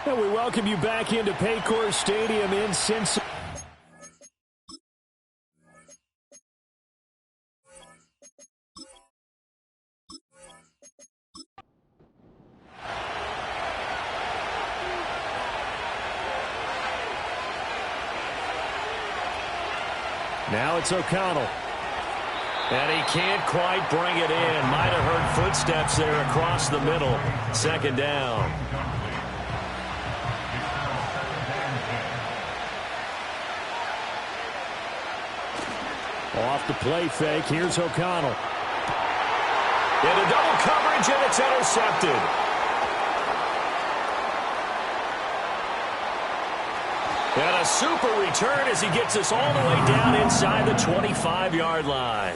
And we welcome you back into Paycor Stadium in Cincinnati. Now it's O'Connell. And he can't quite bring it in. Might have heard footsteps there across the middle. Second down. Off the play fake. Here's O'Connell. Into double coverage, and it's intercepted. And a super return as he gets us all the way down inside the 25-yard line.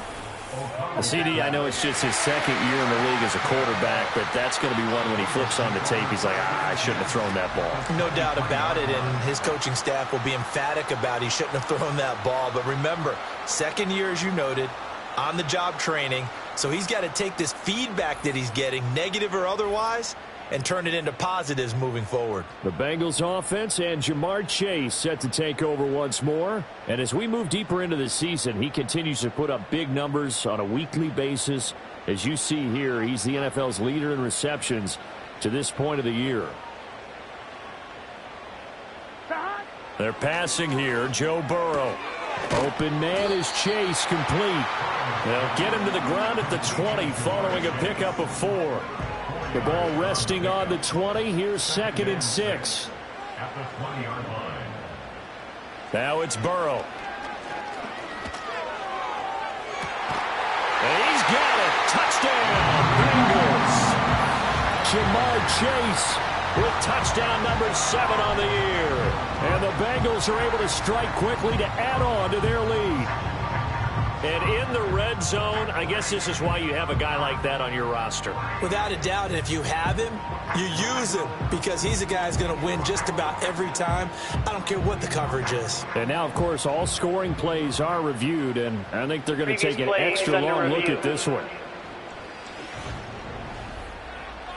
The CD, I know it's just his second year in the league as a quarterback, but that's going to be one when he flips on the tape. He's like, I shouldn't have thrown that ball. No doubt about it, and his coaching staff will be emphatic about he shouldn't have thrown that ball. But remember, second year, as you noted, on-the-job training, so he's got to take this feedback that he's getting, negative or otherwise, and turn it into positives moving forward. The Bengals offense and Jamar Chase set to take over once more. And as we move deeper into the season, he continues to put up big numbers on a weekly basis. As you see here, he's the NFL's leader in receptions to this point of the year. They're passing here. Joe Burrow. Open man is Chase, complete. They'll get him to the ground at the 20 following a pickup of 4. The ball resting on the 20. Here's 2nd and 6. At the 20-yard line. Now it's Burrow. And he's got it. Touchdown, Bengals. Jamar Chase with touchdown number 7 on the year. And the Bengals are able to strike quickly to add on to their lead. And in the red zone, I guess this is why you have a guy like that on your roster. Without a doubt, and if you have him, you use him because he's a guy who's going to win just about every time. I don't care what the coverage is. And now, of course, all scoring plays are reviewed, and I think they're going to take an extra long look at this one.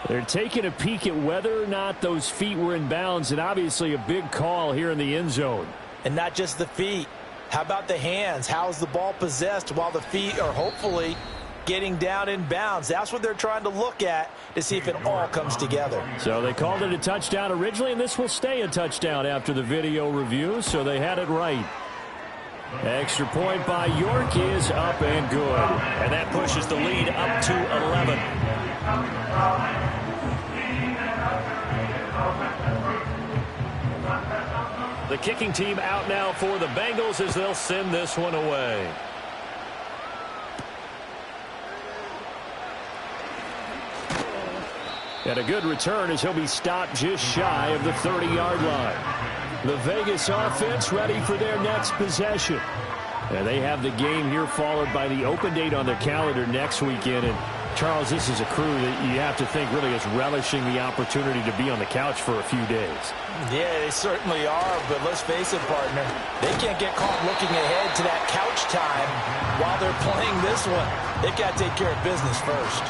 They're taking a peek at whether or not those feet were in bounds, and obviously a big call here in the end zone. And not just the feet. How about the hands? How's the ball possessed while the feet are hopefully getting down in bounds? That's what they're trying to look at to see if it all comes together. So they called it a touchdown originally, and this will stay a touchdown after the video review, so they had it right. Extra point by York is up and good. And that pushes the lead up to 11. The kicking team out now for the Bengals as they'll send this one away. And a good return as he'll be stopped just shy of the 30-yard line. The Vegas offense ready for their next possession. And they have the game here followed by the open date on their calendar next weekend. And Charles, this is a crew that you have to think really is relishing the opportunity to be on the couch for a few days. Yeah, they certainly are, but let's face it, partner, they can't get caught looking ahead to that couch time while they're playing this one. They've got to take care of business first.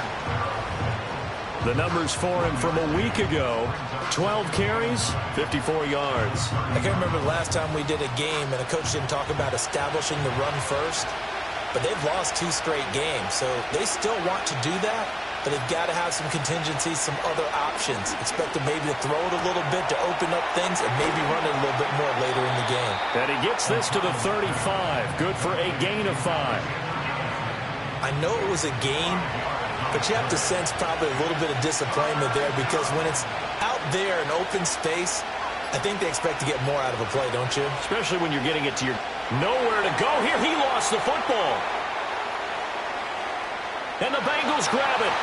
The numbers for him from a week ago, 12 carries, 54 yards. I can't remember the last time we did a game and a coach didn't talk about establishing the run first. But they've lost 2 straight games, so they still want to do that, but they've got to have some contingencies, some other options. Expect them maybe to throw it a little bit to open up things and maybe run it a little bit more later in the game. And he gets this to the 35. Good for a gain of 5. I know it was a gain, but you have to sense probably a little bit of disappointment there because when it's out there in open space, I think they expect to get more out of a play, don't you? Especially when you're getting it to your nowhere to go. Here he lost the football. And the Bengals grab it.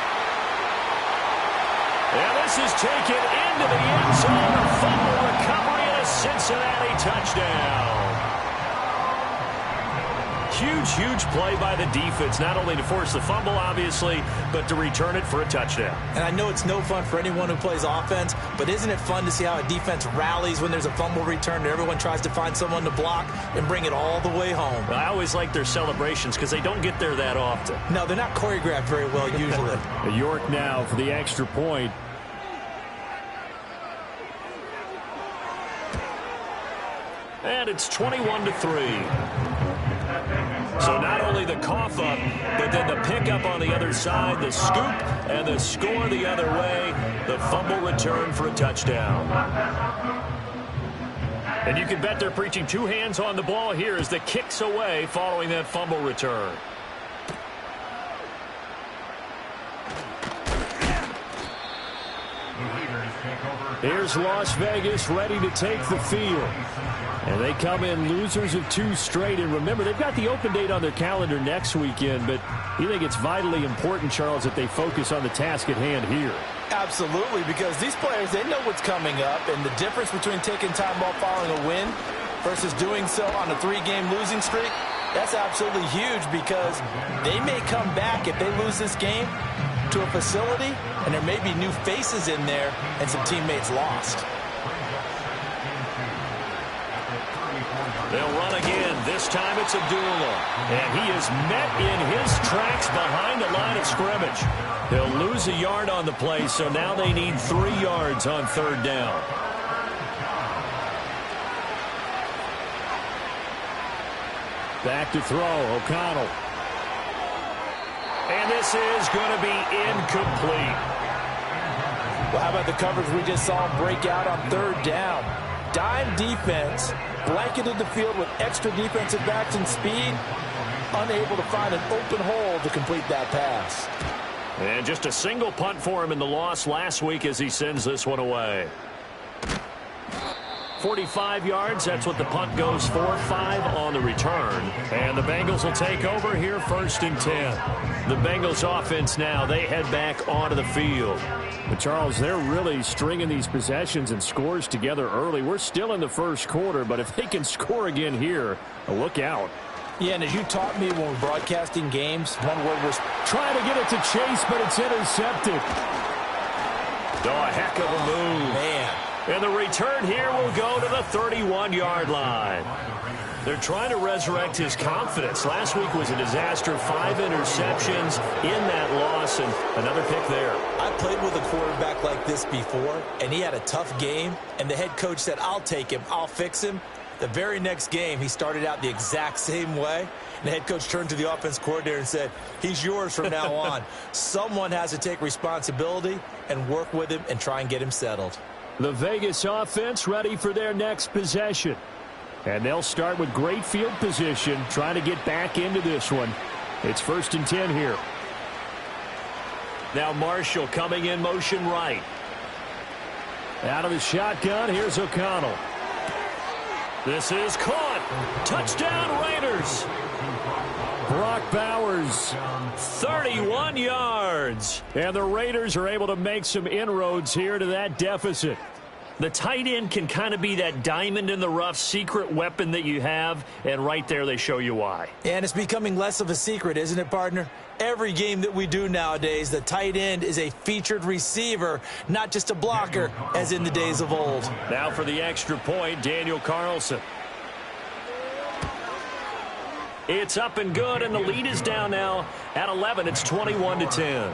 And this is taken into the end zone. A fumble recovery and a Cincinnati touchdown. Huge, huge play by the defense, not only to force the fumble, obviously, but to return it for a touchdown. And I know it's no fun for anyone who plays offense, but isn't it fun to see how a defense rallies when there's a fumble return and everyone tries to find someone to block and bring it all the way home? I always like their celebrations because they don't get there that often. No, they're not choreographed very well usually. York now for the extra point. And it's 21-3. So not only the cough up, but then the pickup on the other side, the scoop, and the score the other way, the fumble return for a touchdown. And you can bet they're preaching two hands on the ball here as the kick's away following that fumble return. Here's Las Vegas ready to take the field. And they come in losers of two straight. And remember, they've got the open date on their calendar next weekend. But you think it's vitally important, Charles, that they focus on the task at hand here? Absolutely, because these players, they know what's coming up. And the difference between taking time off following a win versus doing so on a 3-game losing streak, that's absolutely huge because they may come back if they lose this game to a facility, and there may be new faces in there and some teammates lost. They'll run again. This time it's Abdullah. And he is met in his tracks behind the line of scrimmage. He'll lose a yard on the play, so now they need 3 yards on 3rd down. Back to throw, O'Connell. And this is going to be incomplete. Well, how about the coverage we just saw him break out on 3rd down? Dime defense, blanketed the field with extra defensive backs and speed, unable to find an open hole to complete that pass. And just a single punt for him in the loss last week as he sends this one away. 45 yards, that's what the punt goes for. 5 on the return. And the Bengals will take over here 1st and 10. The Bengals offense now, they head back onto the field. But Charles, they're really stringing these possessions and scores together early. We're still in the 1st quarter, but if they can score again here, look out. Yeah, and as you taught me when we're broadcasting games, one word was trying to get it to Chase, but it's intercepted. Oh, a heck of a move. Man. And the return here will go to the 31-yard line. They're trying to resurrect his confidence. Last week was a disaster. 5 interceptions in that loss, and another pick there. I played with a quarterback like this before, and he had a tough game, and the head coach said, I'll take him, I'll fix him. The very next game, he started out the exact same way. And the head coach turned to the offense coordinator and said, he's yours from now on. Someone has to take responsibility and work with him and try and get him settled. The Vegas offense ready for their next possession. And they'll start with great field position, trying to get back into this one. It's 1st and 10 here. Now Marshall coming in motion right. Out of the shotgun, here's O'Connell. This is caught. Touchdown Raiders. Brock Bowers, 31 yards. And the Raiders are able to make some inroads here to that deficit. The tight end can kind of be that diamond in the rough secret weapon that you have, and right there they show you why. And it's becoming less of a secret, isn't it, partner? Every game that we do nowadays, the tight end is a featured receiver, not just a blocker, as in the days of old. Now for the extra point, Daniel Carlson. It's up and good, and the lead is down now at 11. It's 21-10.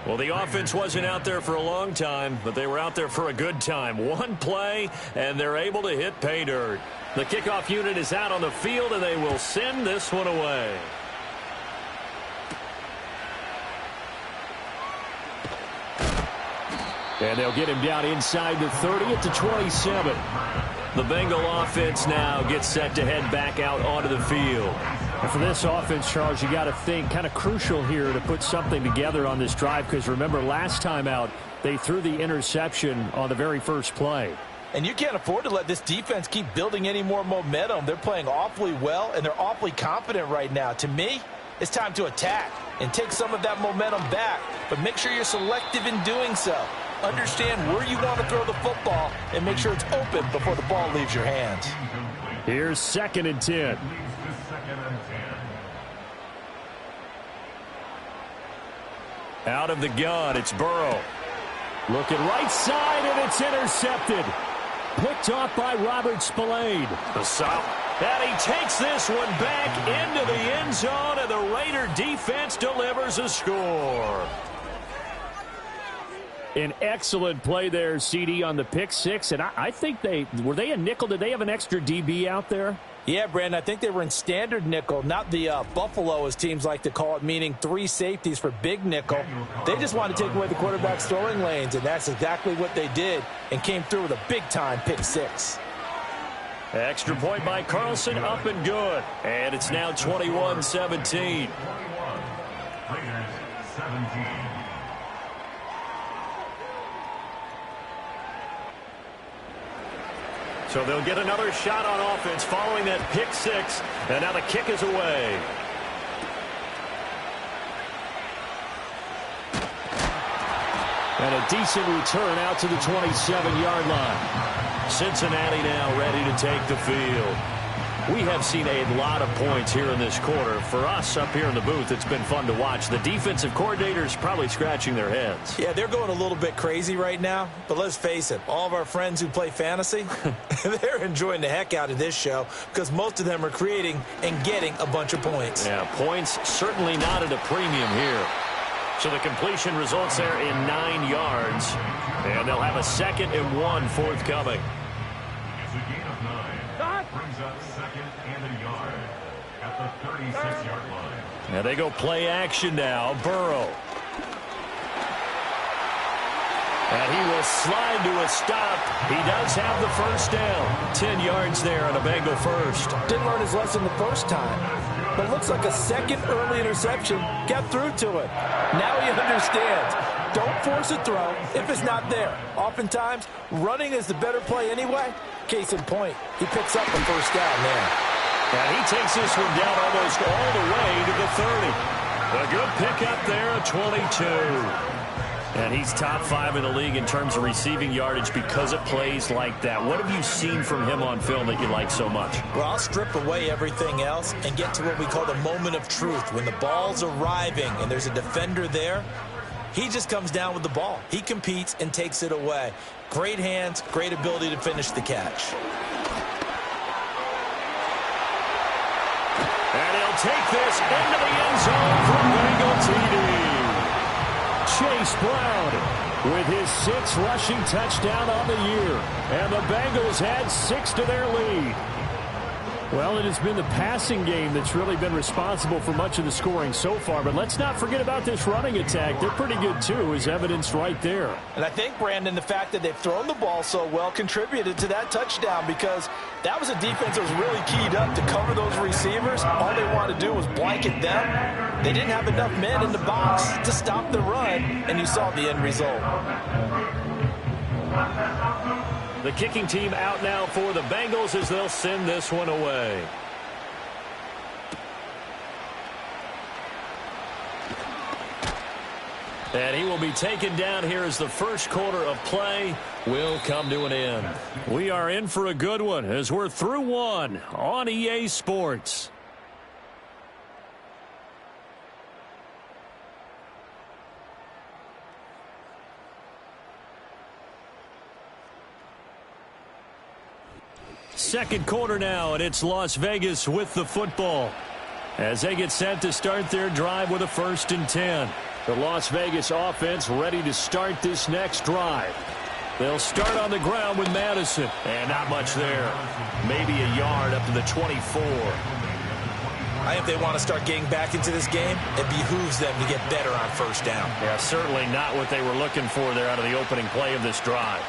Well, the offense wasn't out there for a long time, but they were out there for a good time. One play, and they're able to hit pay dirt. The kickoff unit is out on the field, and they will send this one away. And they'll get him down inside the 30 at the 27. The Bengal offense now gets set to head back out onto the field. And for this offense, Charles, you got to think kind of crucial here to put something together on this drive, because remember last time out they threw the interception on the very first play. And you can't afford to let this defense keep building any more momentum. They're playing awfully well, and they're awfully confident right now. To me, it's time to attack and take some of that momentum back, but make sure you're selective in doing so. Understand where you want to throw the football and make sure it's open before the ball leaves your hands. Here's 2nd and 10. Out of the gun, it's Burrow. Looking right side, and it's intercepted. Picked off by Robert Spillane. And he takes this one back into the end zone, and the Raider defense delivers a score. An excellent play there, CD, on the pick six. And I think were they a nickel? Did they have an extra DB out there? Yeah, Brandon, I think they were in standard nickel, not the Buffalo, as teams like to call it, meaning 3 safeties for big nickel. They just wanted to take away the quarterback's throwing lanes, and that's exactly what they did, and came through with a big-time pick six. Extra point by Carlson, up and good. And it's now 21-17. Raiders 17. So they'll get another shot on offense following that pick six. And now the kick is away. And a decent return out to the 27-yard line. Cincinnati now ready to take the field. We have seen a lot of points here in this quarter. For us up here in the booth, it's been fun to watch. The defensive coordinators probably scratching their heads. Yeah, they're going a little bit crazy right now. But let's face it, all of our friends who play fantasy, they're enjoying the heck out of this show because most of them are creating and getting a bunch of points. Yeah, points certainly not at a premium here. So the completion results there in 9 yards. And they'll have a 2nd and 1 forthcoming. It's a gain of 9. Brings up 2nd and a yard at the 36-yard line. And they go play action now. Burrow. And he will slide to a stop. He does have the first down. 10 yards there on a Bengal first. Didn't learn his lesson the first time, but looks like a second early interception got through to it. Now he understands. Don't force a throw if it's not there. Oftentimes, running is the better play anyway. Case in point, he picks up the first down there. And he takes this one down almost all the way to the 30. A good pickup there at 22. And he's top 5 in the league in terms of receiving yardage because of plays like that. What have you seen from him on film that you like so much? Well, I'll strip away everything else and get to what we call the moment of truth. When the ball's arriving and there's a defender there, he just comes down with the ball. He competes and takes it away. Great hands, great ability to finish the catch. And he'll take this into the end zone for Bengal TD. Chase Brown with his 6th rushing touchdown on the year. And the Bengals add 6 to their lead. Well, it has been the passing game that's really been responsible for much of the scoring so far. But let's not forget about this running attack. They're pretty good, too, as evidenced right there. And I think, Brandon, the fact that they've thrown the ball so well contributed to that touchdown because that was a defense that was really keyed up to cover those receivers. All they wanted to do was blanket them. They didn't have enough men in the box to stop the run, and you saw the end result. The kicking team out now for the Bengals as they'll send this one away. And he will be taken down here as the first quarter of play will come to an end. We are in for a good one as we're through one on EA Sports. Second quarter now, and it's Las Vegas with the football as they get set to start their drive with a 1st and 10. The Las Vegas offense ready to start this next drive. They'll start on the ground with Madison, and not much there. Maybe a yard up to the 24. I think if they want to start getting back into this game, it behooves them to get better on first down. Yeah, certainly not what they were looking for there out of the opening play of this drive.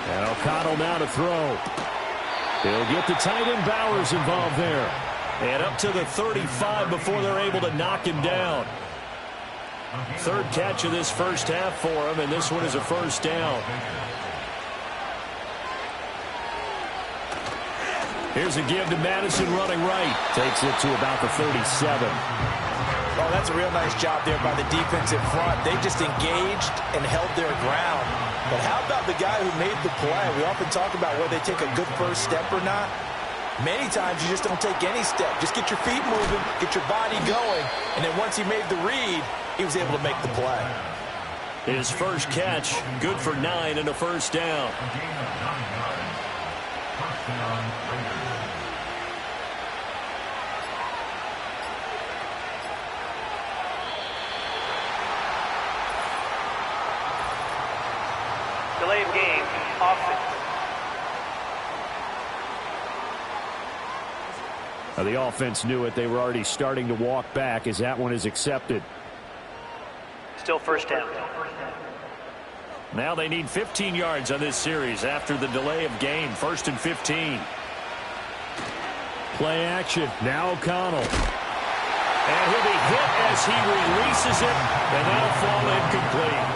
And O'Connell now to throw. He'll get the tight end Bowers involved there. And up to the 35 before they're able to knock him down. 3rd catch of this first half for him, and this one is a first down. Here's a give to Madison running right. Takes it to about the 37. Oh, that's a real nice job there by the defensive front. They just engaged and held their ground. But how about the guy who made the play? We often talk about whether they take a good first step or not. Many times you just don't take any step. Just get your feet moving, get your body going, and then once he made the read, he was able to make the play. His first catch, good for 9 and a first down. A gain of 9 yards. First down, Raiders. offense. The offense knew it. They were already starting to walk back as that one is accepted. Still first down. Now they need 15 yards on this series after the delay of game. 1st and 15. Play action. Now O'Connell. And he'll be hit as he releases it, and that'll fall incomplete.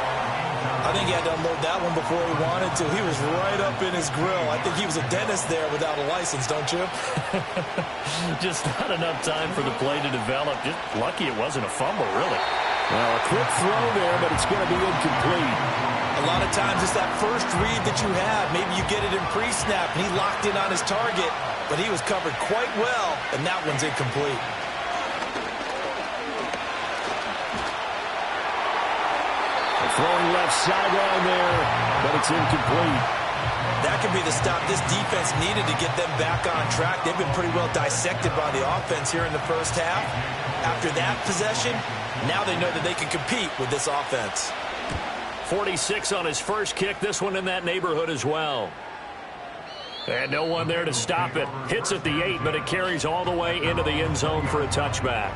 I think he had to unload that one before he wanted to. He was right up in his grill. I think he was a dentist there without a license, don't you? Just not enough time for the play to develop. Just lucky it wasn't a fumble, really. Well, a quick throw there, but it's going to be incomplete. A lot of times it's that first read that you have. Maybe you get it in pre-snap, and he locked in on his target, but he was covered quite well, and that one's incomplete. Throwing left sideline there, but it's incomplete. That could be the stop this defense needed to get them back on track. They've been pretty well dissected by the offense here in the first half. After that possession, now they know that they can compete with this offense. 46 on his first kick. This one in that neighborhood as well. And no one there to stop it. Hits at the 8, but it carries all the way into the end zone for a touchback.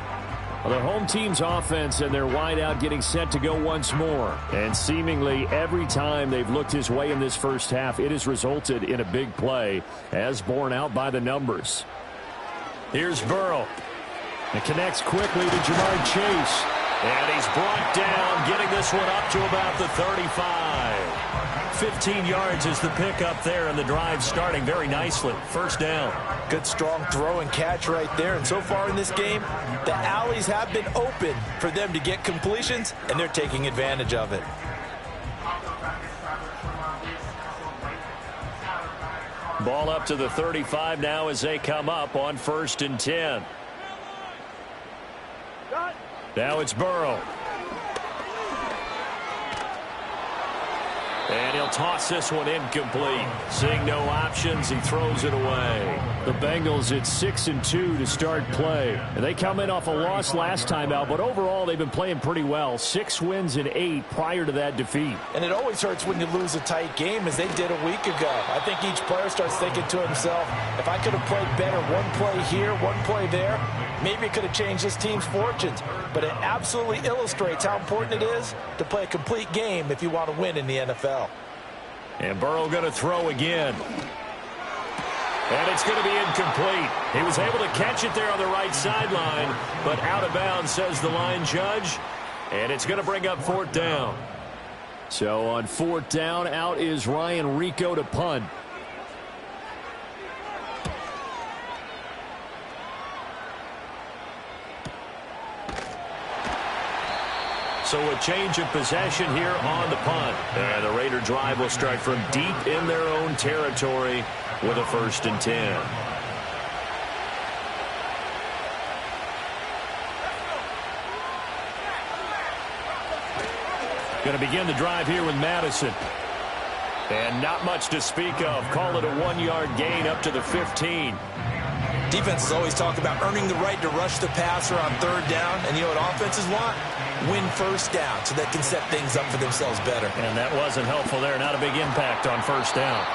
Well, the home team's offense and their wideout getting set to go once more. And seemingly every time they've looked his way in this first half, it has resulted in a big play, as borne out by the numbers. Here's Burrow. It connects quickly to Jamar Chase. And he's brought down, getting this one up to about the 35. 15 yards is the pickup there, and the drive starting very nicely. First down. Good, strong throw and catch right there. And so far in this game, the alleys have been open for them to get completions, and they're taking advantage of it. Ball up to the 35 now as they come up on 1st and 10. Now it's Burrow. And he'll toss this one incomplete. Seeing no options, he throws it away. The Bengals at 6-2 to start play. And they come in off a loss last time out, but overall they've been playing pretty well. 6 wins in 8 prior to that defeat. And it always hurts when you lose a tight game, as they did a week ago. I think each player starts thinking to himself, if I could have played better one play here, one play there, maybe it could have changed this team's fortunes. But it absolutely illustrates how important it is to play a complete game if you want to win in the NFL. And Burrow going to throw again. And it's going to be incomplete. He was able to catch it there on the right sideline, but out of bounds, says the line judge. And it's going to bring up 4th down. So on 4th down, out is Ryan Rico to punt. So a change of possession here on the punt. And the Raider drive will start from deep in their own territory with a 1st and 10. Going to begin the drive here with Madison. And not much to speak of. Call it a 1-yard gain up to the 15. Defenses always talk about earning the right to rush the passer on 3rd down. And you know what offenses want? Win 1st down so they can set things up for themselves better. And that wasn't helpful there. Not a big impact on 1st down.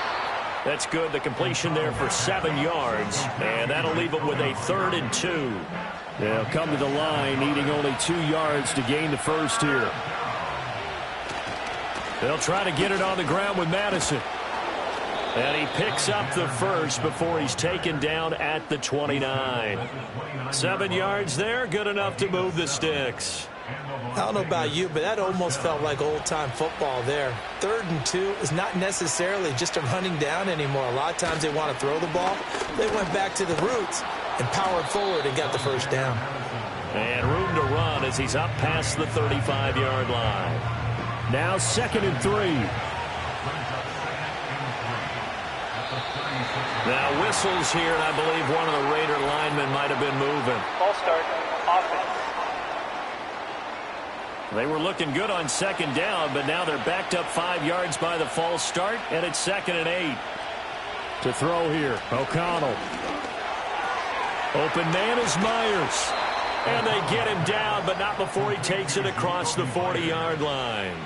That's good. The completion there for 7 yards. And that'll leave them with a 3rd and 2. They'll come to the line needing only 2 yards to gain the first here. They'll try to get it on the ground with Madison. And he picks up the first before he's taken down at the 29. 7 yards there, good enough to move the sticks. I don't know about you, but that almost felt like old-time football there. 3rd and 2 is not necessarily just a running down anymore. A lot of times they want to throw the ball. They went back to the roots and powered forward and got the 1st down. And room to run as he's up past the 35-yard line. Now 2nd and 3. Now whistles here, and I believe one of the Raider linemen might have been moving. Ball start, offense. They were looking good on 2nd down, but now they're backed up 5 yards by the false start, and it's 2nd and 8. To throw here, O'Connell. Open man is Myers. And they get him down, but not before he takes it across the 40-yard line.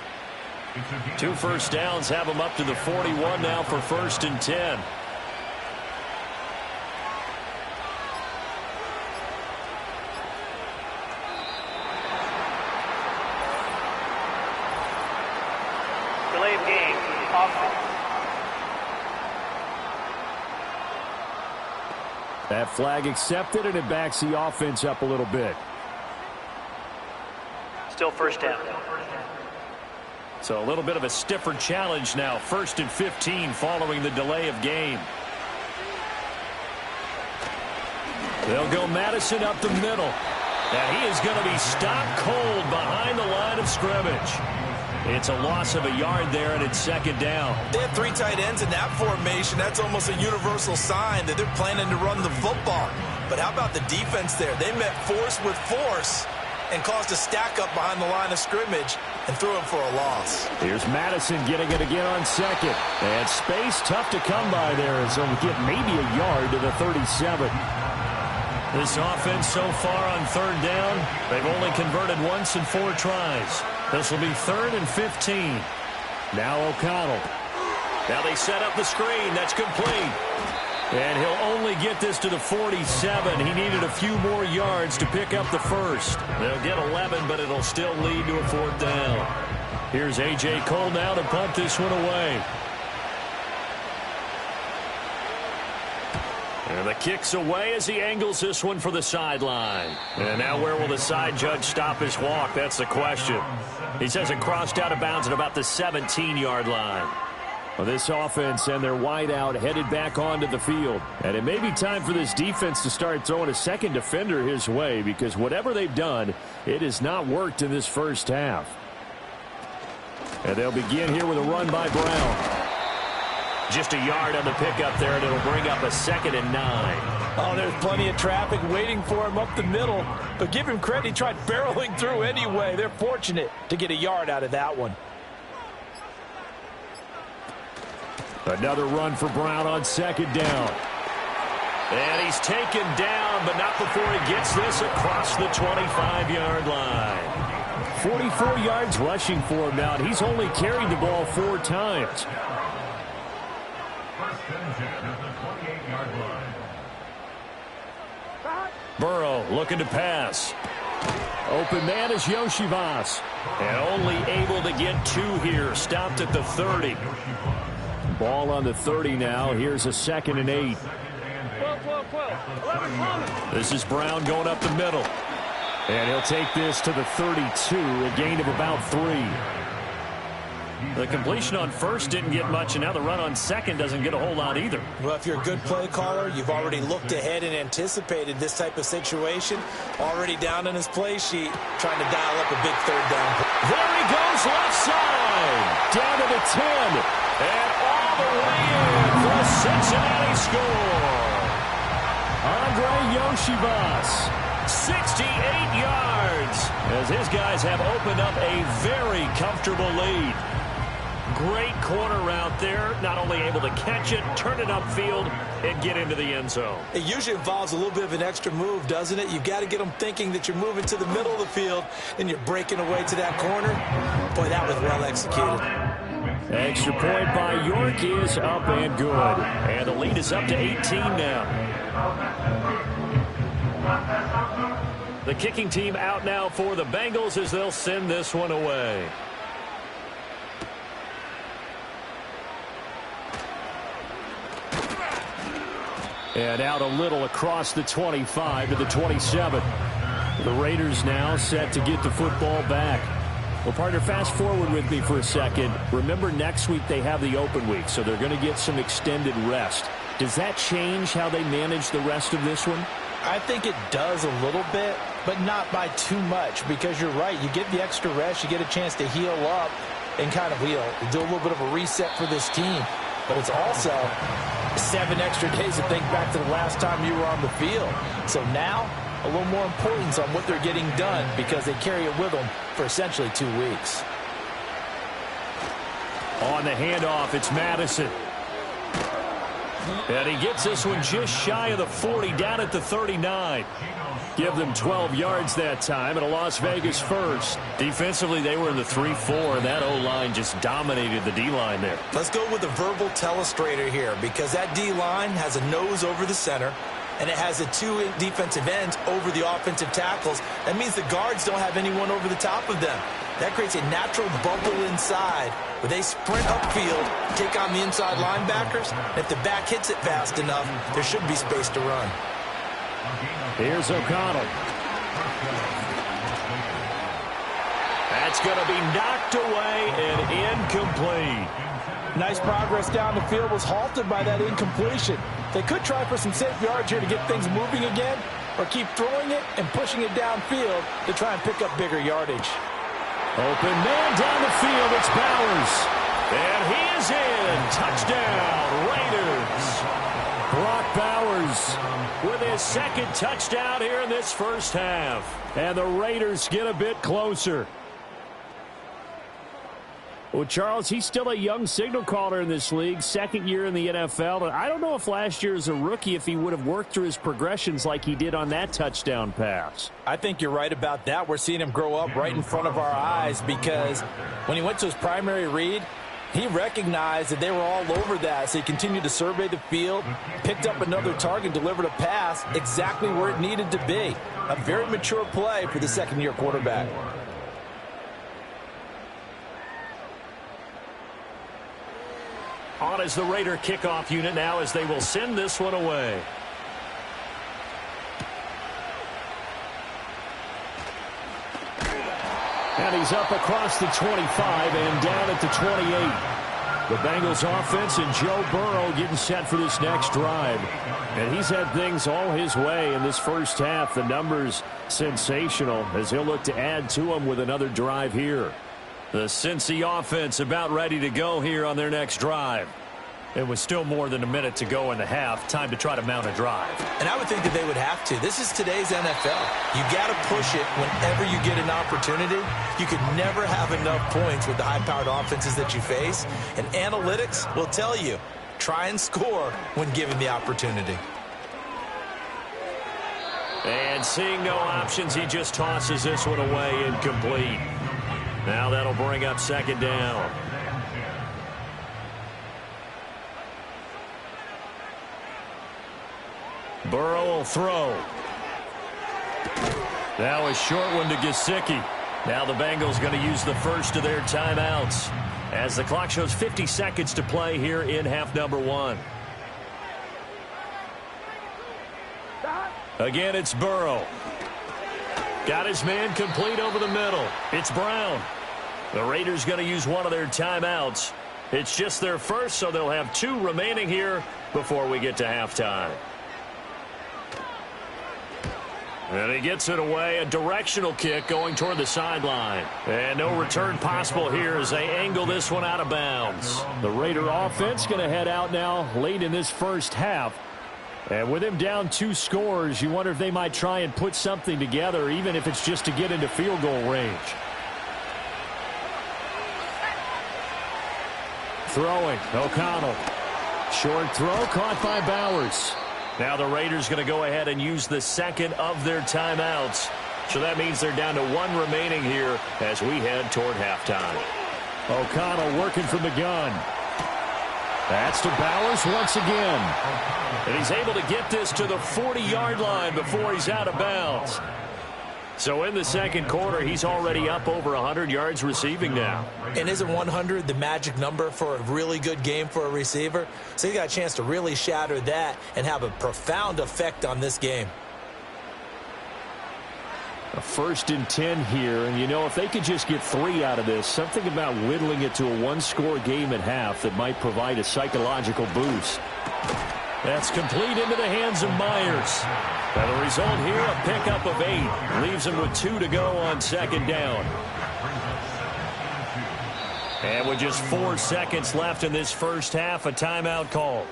2 first downs have them up to the 41 now for 1st and 10. Delay of game. Offense. That flag accepted, and it backs the offense up a little bit. Still first down. So a little bit of a stiffer challenge now. 1st and 15 following the delay of game. They'll go Madison up the middle. And he is going to be stopped cold behind the line of scrimmage. It's a loss of a yard there, and it's 2nd down. They have 3 tight ends in that formation. That's almost a universal sign that they're planning to run the football. But how about the defense there? They met force with force and caused a stack up behind the line of scrimmage and threw him for a loss. Here's Madison getting it again on 2nd. And space tough to come by there as they'll get maybe a yard to the 37. This offense so far on 3rd down, they've only converted once in 4 tries. This will be 3rd and 15. Now O'Connell. Now they set up the screen. That's complete. And he'll only get this to the 47. He needed a few more yards to pick up the first. They'll get 11, but it'll still lead to a 4th down. Here's A.J. Cole now to punt this one away. And the kick's away as he angles this one for the sideline. And now where will the side judge stop his walk? That's the question. He says it crossed out of bounds at about the 17-yard line. Well, this offense and their wideout headed back onto the field. And it may be time for this defense to start throwing a second defender his way, because whatever they've done, it has not worked in this first half. And they'll begin here with a run by Brown. Just a yard on the pickup there, and it'll bring up a 2nd and 9. Oh, there's plenty of traffic waiting for him up the middle. But give him credit, he tried barreling through anyway. They're fortunate to get a yard out of that one. Another run for Brown on 2nd down. And he's taken down, but not before he gets this across the 25-yard line. 44 yards rushing for him now, and he's only carried the ball 4 times. Burrow looking to pass. Open man is Yoshivas. And only able to get 2 here. Stopped at the 30. Ball on the 30 now. Here's a 2nd and 8. This is Brown going up the middle. And he'll take this to the 32. A gain of about 3. The completion on 1st didn't get much, and now the run on 2nd doesn't get a whole lot either. Well, if you're a good play caller, you've already looked ahead and anticipated this type of situation. Already down in his play sheet, trying to dial up a big 3rd down. There he goes, left side. Down to the 10. And all the way in for a Cincinnati score. Andre Yoshivas, 68 yards, as his guys have opened up a very comfortable lead. Great corner route there. Not only able to catch it, turn it upfield, and get into the end zone. It usually involves a little bit of an extra move, doesn't it? You've got to get them thinking that you're moving to the middle of the field and you're breaking away to that corner. Boy, that was well executed. Extra point by York is up and good. And the lead is up to 18 now. The kicking team out now for the Bengals as they'll send this one away. And out a little across the 25 to the 27. The Raiders now set to get the football back. Well, partner, fast forward with me for a second. Remember, next week they have the open week, so they're going to get some extended rest. Does that change how they manage the rest of this one? I think it does a little bit, but not by too much, because you're right. You get the extra rest, you get a chance to heal up and kind of do a little bit of a reset for this team. But it's also 7 extra days to think back to the last time you were on the field. So now, a little more importance on what they're getting done, because they carry it with them for essentially 2 weeks. On the handoff, it's Madison. And he gets this one just shy of the 40, down at the 39. Give them 12 yards that time, and a Las Vegas first. Defensively, they were in the 3-4, and that O-line just dominated the D-line there. Let's go with a verbal telestrator here, because that D-line has a nose over the center, and it has a two defensive ends over the offensive tackles. That means the guards don't have anyone over the top of them. That creates a natural bubble inside where they sprint upfield, take on the inside linebackers. And if the back hits it fast enough, there should be space to run. Here's O'Connell. That's going to be knocked away and incomplete. Nice progress down the field, was halted by that incompletion. They could try for some safe yards here to get things moving again, or keep throwing it and pushing it downfield to try and pick up bigger yardage. Open man down the field. It's Bowers. And he is in. Touchdown, Raiders. Brock Bowers with his second touchdown here in this first half. And the Raiders get a bit closer. Well, Charles, he's still a young signal caller in this league, second year in the NFL. And I don't know if last year as a rookie, if he would have worked through his progressions like he did on that touchdown pass. I think you're right about that. We're seeing him grow up right in front of our eyes, because when he went to his primary read, he recognized that they were all over that. So he continued to survey the field, picked up another target, delivered a pass exactly where it needed to be. A very mature play for the second-year quarterback. On is the Raider kickoff unit now as they will send this one away. And he's up across the 25 and down at the 28. The Bengals offense and Joe Burrow getting set for this next drive. And he's had things all his way in this first half. The numbers sensational as he'll look to add to them with another drive here. The Cincy offense about ready to go here on their next drive. It was still more than a minute to go in the half. Time to try to mount a drive. And I would think that they would have to. This is today's NFL. You got to push it whenever you get an opportunity. You could never have enough points with the high-powered offenses that you face. And analytics will tell you, try and score when given the opportunity. And seeing no options, he just tosses this one away, incomplete. Now that'll bring up second down. Burrow will throw. Now a short one to Gesicki. Now the Bengals going to use the first of their timeouts as the clock shows 50 seconds to play here in half number one. Again, it's Burrow. Got his man complete over the middle. It's Brown. The Raiders going to use one of their timeouts. It's just their first, so they'll have two remaining here before we get to halftime. And he gets it away, a directional kick going toward the sideline. And no return possible here as they angle this one out of bounds. The Raider offense going to head out now late in this first half. And with him down 2 scores, you wonder if they might try and put something together, even if it's just to get into field goal range. Throwing, O'Connell. Short throw caught by Bowers. Now the Raiders going to go ahead and use the second of their timeouts. So that means they're down to 1 remaining here as we head toward halftime. O'Connell working from the gun. That's to Bowers once again. And he's able to get this to the 40-yard line before he's out of bounds. So in the second quarter, he's already up over 100 yards receiving now. And isn't 100 the magic number for a really good game for a receiver? So he got a chance to really shatter that and have a profound effect on this game. A 1st and 10 here, and you know, if they could just get 3 out of this, something about whittling it to a 1-score game at half that might provide a psychological boost. That's complete into the hands of Myers. Now the result here, a pickup of 8. Leaves him with 2 to go on second down. And with just 4 seconds left in this first half, a timeout call.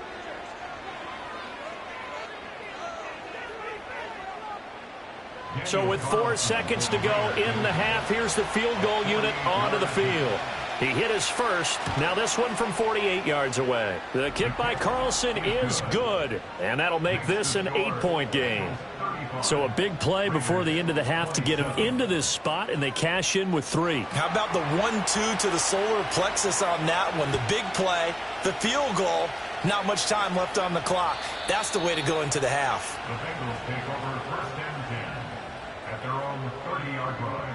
So with 4 seconds to go in the half, here's the field goal unit onto the field. He hit his first. Now this one from 48 yards away. The kick by Carlson is good, and that'll make this an 8-point game. So a big play before the end of the half to get him into this spot, and they cash in with 3. How about the 1-2 to the solar plexus on that one? The big play, the field goal, not much time left on the clock. That's the way to go into the half. The Bengals take over first and 10 at their own 30-yard line.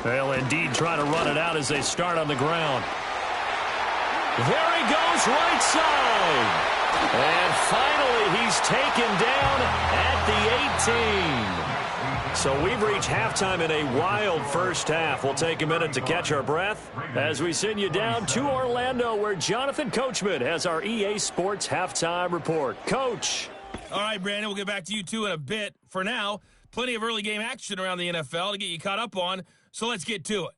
They'll indeed try to run it out as they start on the ground. There he goes, right side. And finally, he's taken down at the 18. So we've reached halftime in a wild first half. We'll take a minute to catch our breath as we send you down to Orlando, where Jonathan Coachman has our EA Sports halftime report. Coach. All right, Brandon, we'll get back to you, too, in a bit. For now, plenty of early game action around the NFL to get you caught up on, so let's get to it.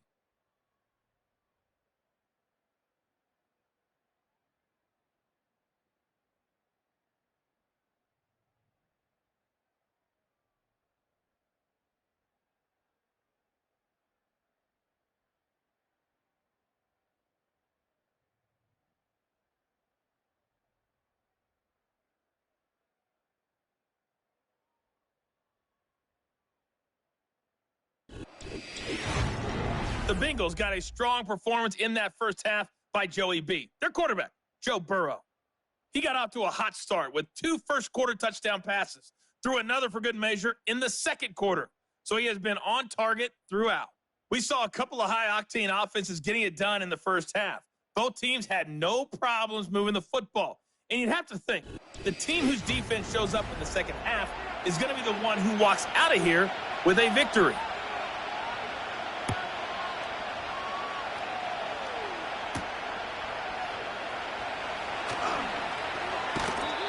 The Bengals got a strong performance in that first half by Joey B. Their quarterback, Joe Burrow. He got off to a hot start with 2 first-quarter touchdown passes, threw another for good measure in the second quarter. So he has been on target throughout. We saw a couple of high-octane offenses getting it done in the first half. Both teams had no problems moving the football. And you'd have to think, the team whose defense shows up in the second half is going to be the one who walks out of here with a victory.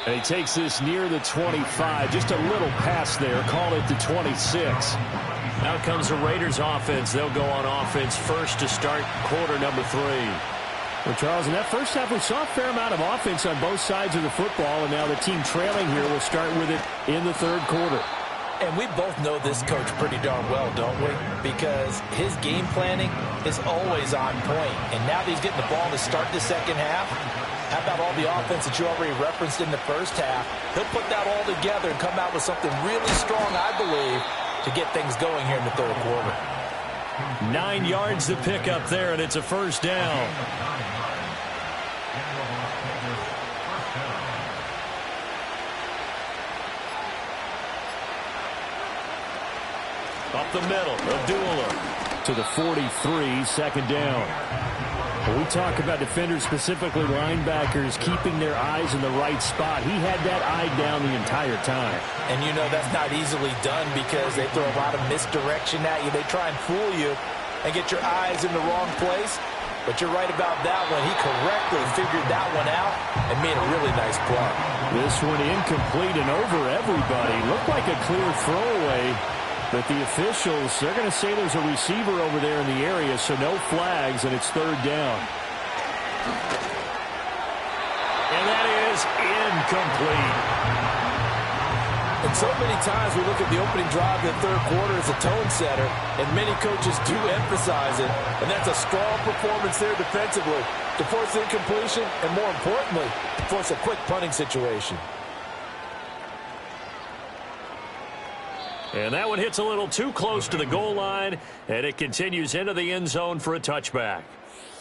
And he takes this near the 25. Just a little pass there. Call it the 26. Now comes the Raiders offense. They'll go on offense first to start quarter number 3. Well, Charles, in that first half, we saw a fair amount of offense on both sides of the football, and now the team trailing here will start with it in the third quarter. And we both know this coach pretty darn well, don't we? Because his game planning is always on point. And now that he's getting the ball to start the second half, how about all the offense that you already referenced in the first half? He'll put that all together and come out with something really strong, I believe, to get things going here in the third quarter. 9 yards to pick up there, and it's a first down. Up the middle, Abdullah to the 43, second down. When we talk about defenders, specifically linebackers, keeping their eyes in the right spot, he had that eye down the entire time. And you know that's not easily done because they throw a lot of misdirection at you. They try and fool you and get your eyes in the wrong place. But you're right about that one. He correctly figured that one out and made a really nice play. This one incomplete and over everybody. Looked like a clear throwaway. But the officials, they're going to say there's a receiver over there in the area, so no flags, and it's third down. And that is incomplete. And so many times we look at the opening drive of the third quarter as a tone setter, and many coaches do emphasize it, and that's a strong performance there defensively to force incompletion and, more importantly, force a quick punting situation. And that one hits a little too close to the goal line, and it continues into the end zone for a touchback.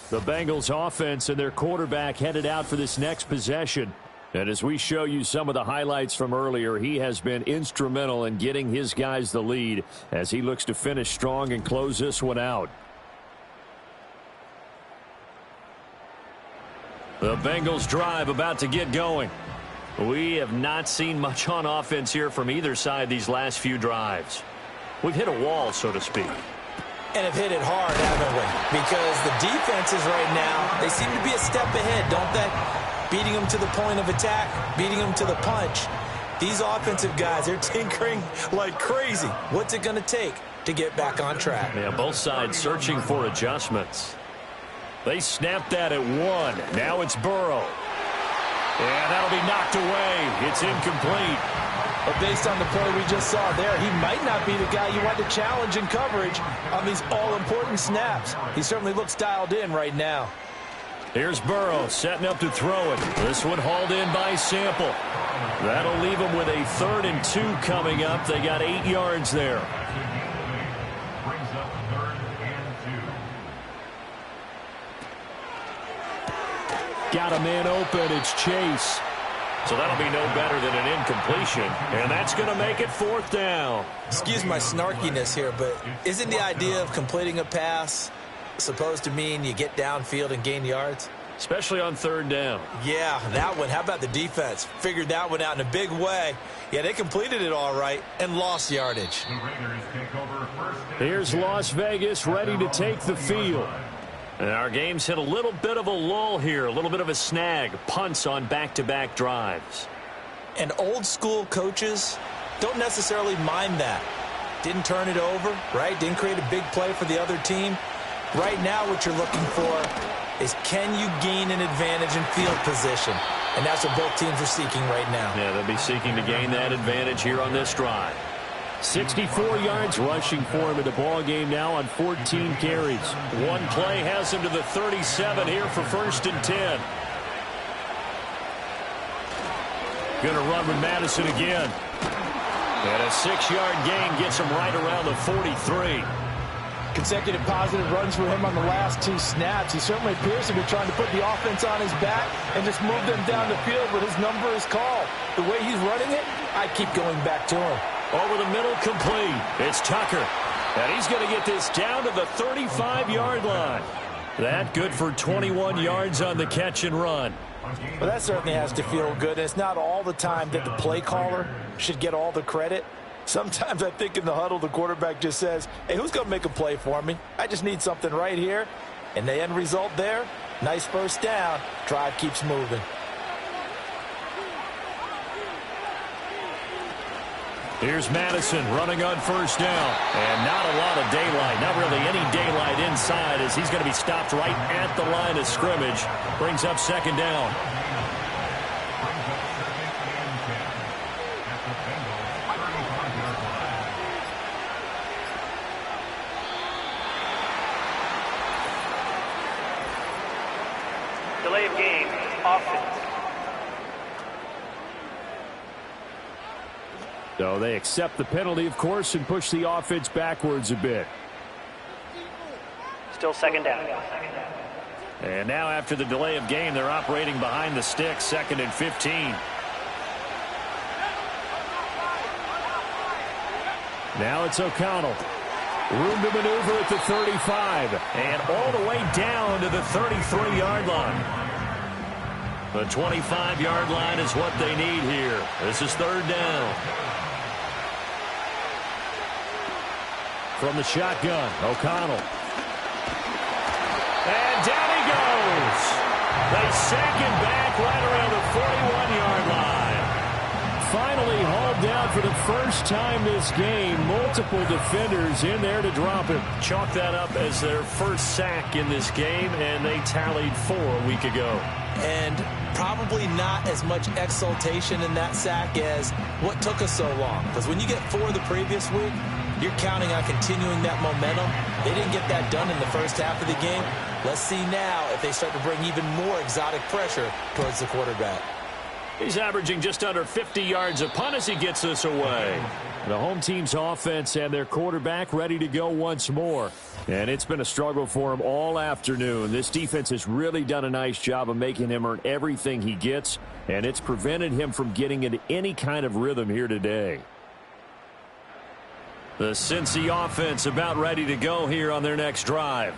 The Bengals offense and their quarterback headed out for this next possession. And as we show you some of the highlights from earlier, he has been instrumental in getting his guys the lead as he looks to finish strong and close this one out. The Bengals drive about to get going. We have not seen much on offense here from either side these last few drives. We've hit a wall, so to speak. And have hit it hard, haven't we? Because the defenses right now, they seem to be a step ahead, don't they? Beating them to the point of attack, beating them to the punch. These offensive guys, they're tinkering like crazy. What's it going to take to get back on track? Yeah, both sides searching for adjustments. They snapped that at 1. Now it's Burrow. And that'll be knocked away. It's incomplete. But based on the play we just saw there, he might not be the guy you want to challenge in coverage on these all-important snaps. He certainly looks dialed in right now. Here's Burrow setting up to throw it. This one hauled in by Sample. That'll leave them with a 3rd and 2 coming up. They got 8 yards there. Brings up 3rd and 2. Got a man open. It's Chase. So that'll be no better than an incompletion. And that's going to make it 4th down. Excuse my snarkiness here, but isn't the idea of completing a pass supposed to mean you get downfield and gain yards? Especially on 3rd down. Yeah, that one. How about the defense? Figured that one out in a big way. Yeah, they completed it all right and lost yardage. The Raiders take over 1st and Here's Las Vegas ready to take the field. And our game's hit a little bit of a lull here, a little bit of a snag. Punts on back-to-back drives. And old school coaches don't necessarily mind that. Didn't turn it over, right? Didn't create a big play for the other team. Right now what you're looking for is, can you gain an advantage in field position? And that's what both teams are seeking right now. Yeah, they'll be seeking to gain that advantage here on this drive. 64 yards rushing for him in the ball game now on 14 carries. One play has him to the 37 here for 1st and 10. Going to run with Madison again. And a 6-yard gain gets him right around the 43. Consecutive positive runs for him on the last 2 snaps. He certainly appears to be trying to put the offense on his back and just move them down the field, but his number is called. The way he's running it, I keep going back to him. Over the middle, complete. It's Tucker. And he's going to get this down to the 35-yard line. That good for 21 yards on the catch and run. Well, that certainly has to feel good. And it's not all the time that the play caller should get all the credit. Sometimes I think in the huddle, the quarterback just says, hey, who's going to make a play for me? I just need something right here. And the end result there, nice 1st down. Drive keeps moving. Here's Madison running on 1st down. And not a lot of daylight. Not really any daylight inside, as he's going to be stopped right at the line of scrimmage. Brings up 2nd down. brings up 2nd and 10 at the Bengals 35-yard line. Delay of game, offense. So they accept the penalty, of course, and push the offense backwards a bit. Still 2nd down. And now after the delay of game, they're operating behind the sticks, 2nd and 15. Now it's O'Connell. Room to maneuver at the 35. And all the way down to the 33-yard line. The 25-yard line is what they need here. This is 3rd down. From the shotgun, O'Connell. And down he goes. They sack him back right around the 41-yard line. Finally hauled down for the first time this game. Multiple defenders in there to drop him. Chalk that up as their first sack in this game, and they tallied 4 a week ago. And probably not as much exultation in that sack as what took us so long. Because when you get 4 the previous week, you're counting on continuing that momentum. They didn't get that done in the first half of the game. Let's see now if they start to bring even more exotic pressure towards the quarterback. He's averaging just under 50 yards a punt as he gets this away. The home team's offense and their quarterback ready to go once more. And it's been a struggle for him all afternoon. This defense has really done a nice job of making him earn everything he gets, and it's prevented him from getting into any kind of rhythm here today. The Cincy offense about ready to go here on their next drive.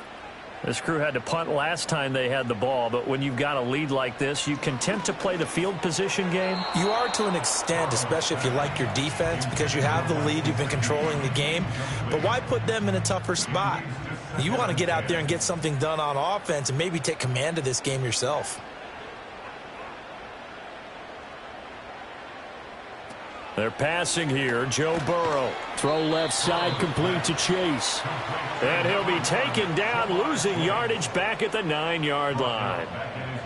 This crew had to punt last time they had the ball, but when you've got a lead like this, you content to play the field position game? You are to an extent, especially if you like your defense, because you have the lead, you've been controlling the game. But why put them in a tougher spot? You want to get out there and get something done on offense and maybe take command of this game yourself. They're passing here. Joe Burrow. Throw left side complete to Chase. And he'll be taken down, losing yardage back at the 9-yard line.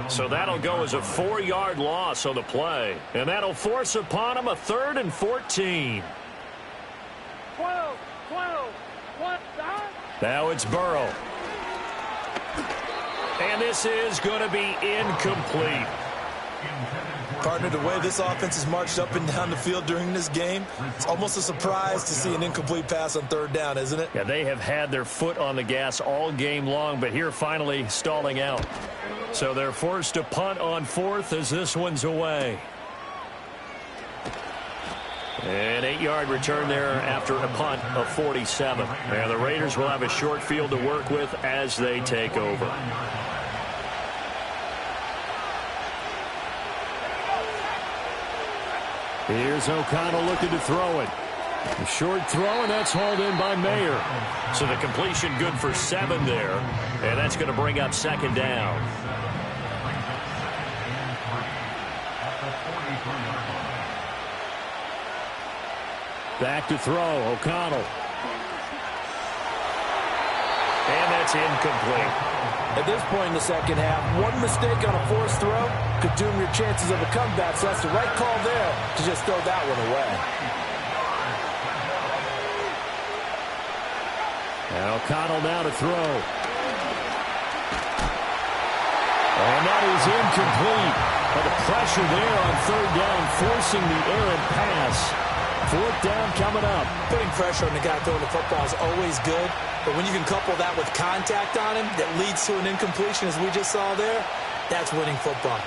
So that'll go as a 4-yard loss on the play. And that'll force upon him a 3rd and 14. 12, 1 down. Now it's Burrow. And this is going to be incomplete. Partner, the way this offense has marched up and down the field during this game, it's almost a surprise to see an incomplete pass on 3rd down, isn't it? Yeah, they have had their foot on the gas all game long, but here finally stalling out. So they're forced to punt on 4th as this one's away. An 8-yard return there after a punt of 47. And the Raiders will have a short field to work with as they take over. Here's O'Connell looking to throw it. A short throw, and that's hauled in by Mayer. So the completion good for 7 there. And that's going to bring up 2nd down. Back to throw, O'Connell. And that's incomplete. At this point in the second half, one mistake on a forced throw could doom your chances of a comeback, so that's the right call there to just throw that one away. And O'Connell now to throw. And that is incomplete. But the pressure there on 3rd down, forcing the errant pass. 4th down coming up. Putting pressure on the guy throwing the football is always good, but when you can couple that with contact on him that leads to an incompletion, as we just saw there, that's winning football.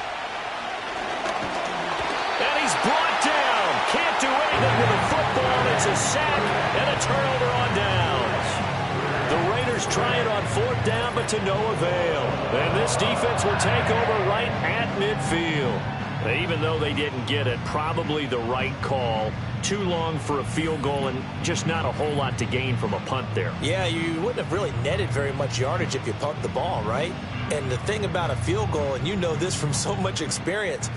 And he's brought down. Can't do anything with the football. It's a sack and a turnover on downs. The Raiders try it on 4th down, but to no avail. And this defense will take over right at midfield. Even though they didn't get it, probably the right call. Too long for a field goal and just not a whole lot to gain from a punt there. Yeah, you wouldn't have really netted very much yardage if you pumped the ball, right? And the thing about a field goal, and you know this from so much experience,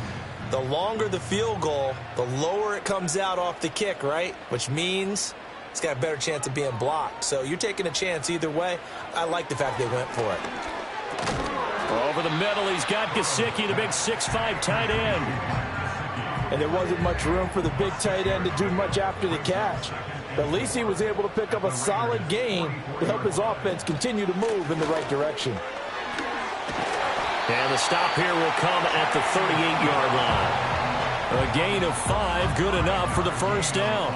the longer the field goal, the lower it comes out off the kick, right? Which means it's got a better chance of being blocked. So you're taking a chance either way. I like the fact they went for it. Over the middle, he's got Gesicki, the big 6'5" tight end. And there wasn't much room for the big tight end to do much after the catch. But at least he was able to pick up a solid gain to help his offense continue to move in the right direction. And the stop here will come at the 38-yard line. A gain of 5, good enough for the 1st down.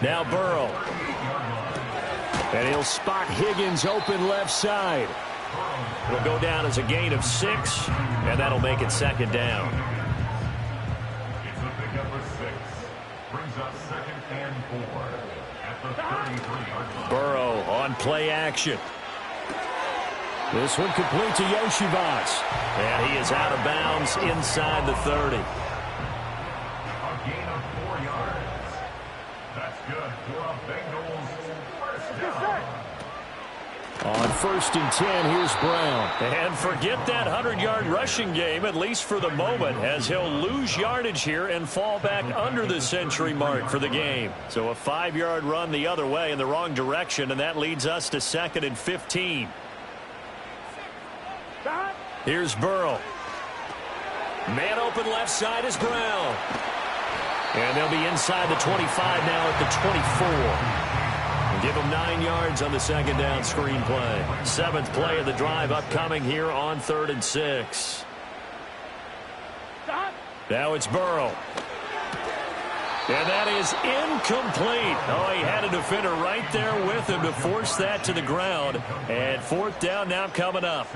Now Burrow. And he'll spot Higgins open left side. It'll go down as a gain of 6, and that'll make it 2nd down. It's a pickup of 6. Brings up 2nd and 4 at the 33-yard line. Burrow on play action. This one complete to Yoshivas. And he is out of bounds inside the 30. A gain of 4 yards. That's good for a Bengals 1st down. On 1st and 10, here's Brown. And forget that 100-yard rushing game, at least for the moment, as he'll lose yardage here and fall back under the century mark for the game. So a 5-yard run the other way in the wrong direction, and that leads us to 2nd and 15. Here's Burrow. Man open left side is Brown. And they'll be inside the 25 now at the 24. Give them 9 yards on the 2nd down screen play. 7th play of the drive upcoming here on 3rd and 6. Now it's Burrow. And that is incomplete. Oh, he had a defender right there with him to force that to the ground. And 4th down now coming up.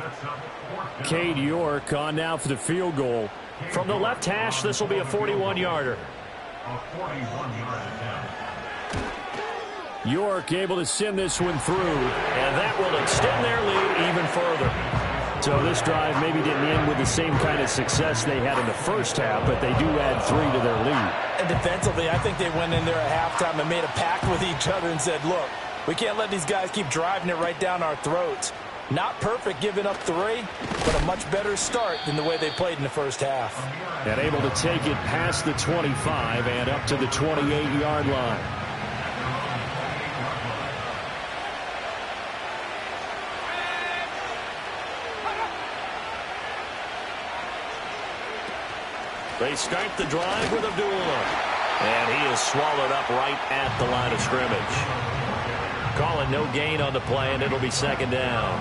Cade York on now for the field goal. From the left hash, this will be a 41-yarder. A 41-yard attempt. York able to send this one through, and that will extend their lead even further. So this drive maybe didn't end with the same kind of success they had in the first half, but they do add 3 to their lead. And defensively, I think they went in there at halftime and made a pact with each other and said, look, we can't let these guys keep driving it right down our throats. Not perfect giving up 3, but a much better start than the way they played in the first half. And able to take it past the 25 and up to the 28-yard line. They start the drive with Abdullah. And he is swallowed up right at the line of scrimmage. Calling no gain on the play, and it'll be second down.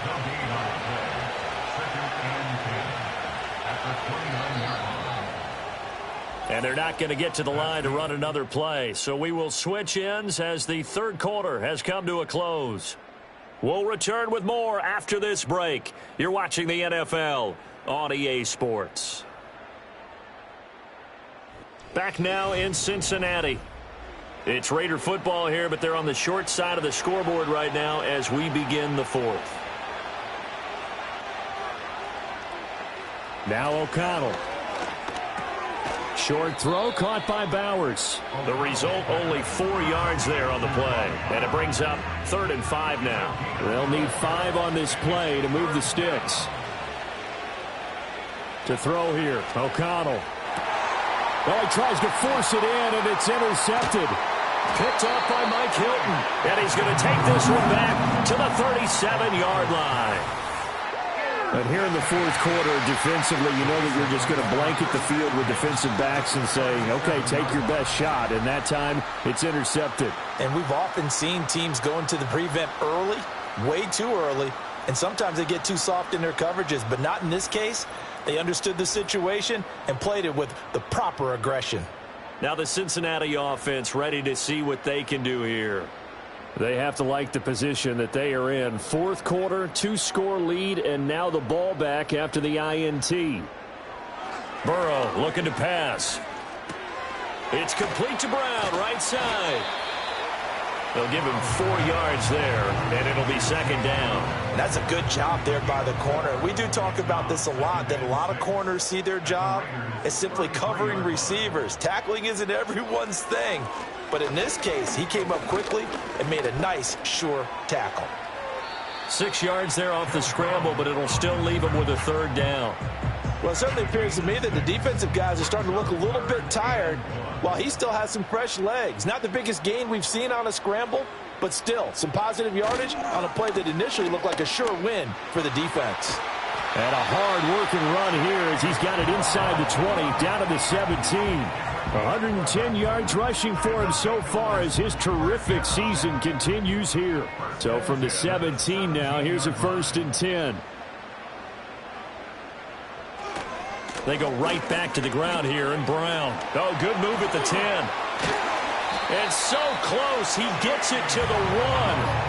No gain on the play. Second and 10 at the 29-yard line. And they're not going to get to the line to run another play. So we will switch ends as the third quarter has come to a close. We'll return with more after this break. You're watching the NFL on EA Sports. Back now in Cincinnati. It's Raider football here, but they're on the short side of the scoreboard right now as we begin the fourth. Now O'Connell. Short throw caught by Bowers. The result, only 4 yards there on the play. And it brings up 3rd and 5 now. They'll need 5 on this play to move the sticks. To throw here, O'Connell. Well, he tries to force it in, and it's intercepted. Picked off by Mike Hilton. And he's going to take this one back to the 37-yard line. But here in the fourth quarter, defensively, you know that you're just going to blanket the field with defensive backs and say, okay, take your best shot. And that time, it's intercepted. And we've often seen teams go into the prevent early, way too early, and sometimes they get too soft in their coverages, but not in this case. They understood the situation and played it with the proper aggression. Now the Cincinnati offense ready to see what they can do here. They have to like the position that they are in. Fourth quarter, 2-score lead, and now the ball back after the INT. Burrow looking to pass. It's complete to Brown, right side. They'll give him 4 yards there, and it'll be second down. And that's a good job there by the corner. We do talk about this a lot, that a lot of corners see their job as simply covering receivers. Tackling isn't everyone's thing. But in this case, he came up quickly and made a nice, sure tackle. 6 yards there off the scramble, but it'll still leave him with a 3rd down. Well, it certainly appears to me that the defensive guys are starting to look a little bit tired while he still has some fresh legs. Not the biggest gain we've seen on a scramble, but still some positive yardage on a play that initially looked like a sure win for the defense. And a hard-working run here as he's got it inside the 20, down to the 17. 110 yards rushing for him so far as his terrific season continues here. So from the 17 now, here's a 1st and 10. They go right back to the ground here, and Brown. Oh, good move at the 10. And so close, he gets it to the 1.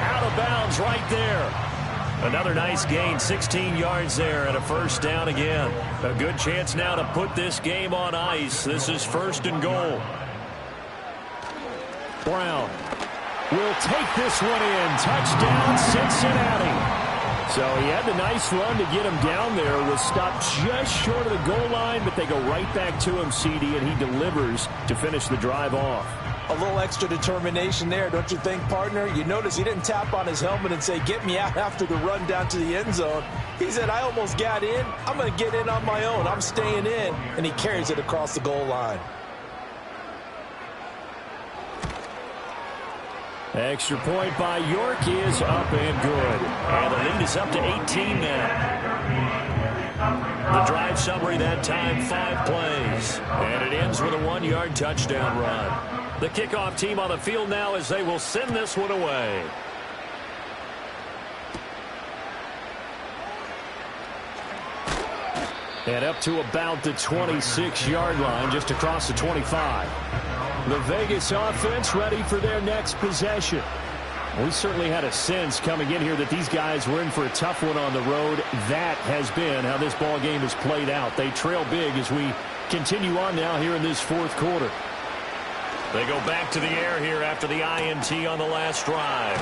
Out of bounds right there. Another nice gain, 16 yards there, and a 1st down again. A good chance now to put this game on ice. This is 1st and goal. Brown will take this one in. Touchdown, Cincinnati. So he had the nice run to get him down there. Was stopped just short of the goal line, but they go right back to him, CD, and he delivers to finish the drive off. A little extra determination there, don't you think, partner? You notice he didn't tap on his helmet and say, get me out after the run down to the end zone. He said, I almost got in. I'm going to get in on my own. I'm staying in. And he carries it across the goal line. Extra point by York is up and good. And the lead is up to 18 now. The drive summary that time, 5 plays. And it ends with a 1-yard touchdown run. The kickoff team on the field now as they will send this one away. And up to about the 26-yard line, just across the 25. The Vegas offense ready for their next possession. We certainly had a sense coming in here that these guys were in for a tough one on the road. That has been how this ball game has played out. They trail big as we continue on now here in this fourth quarter. They go back to the air here after the INT on the last drive.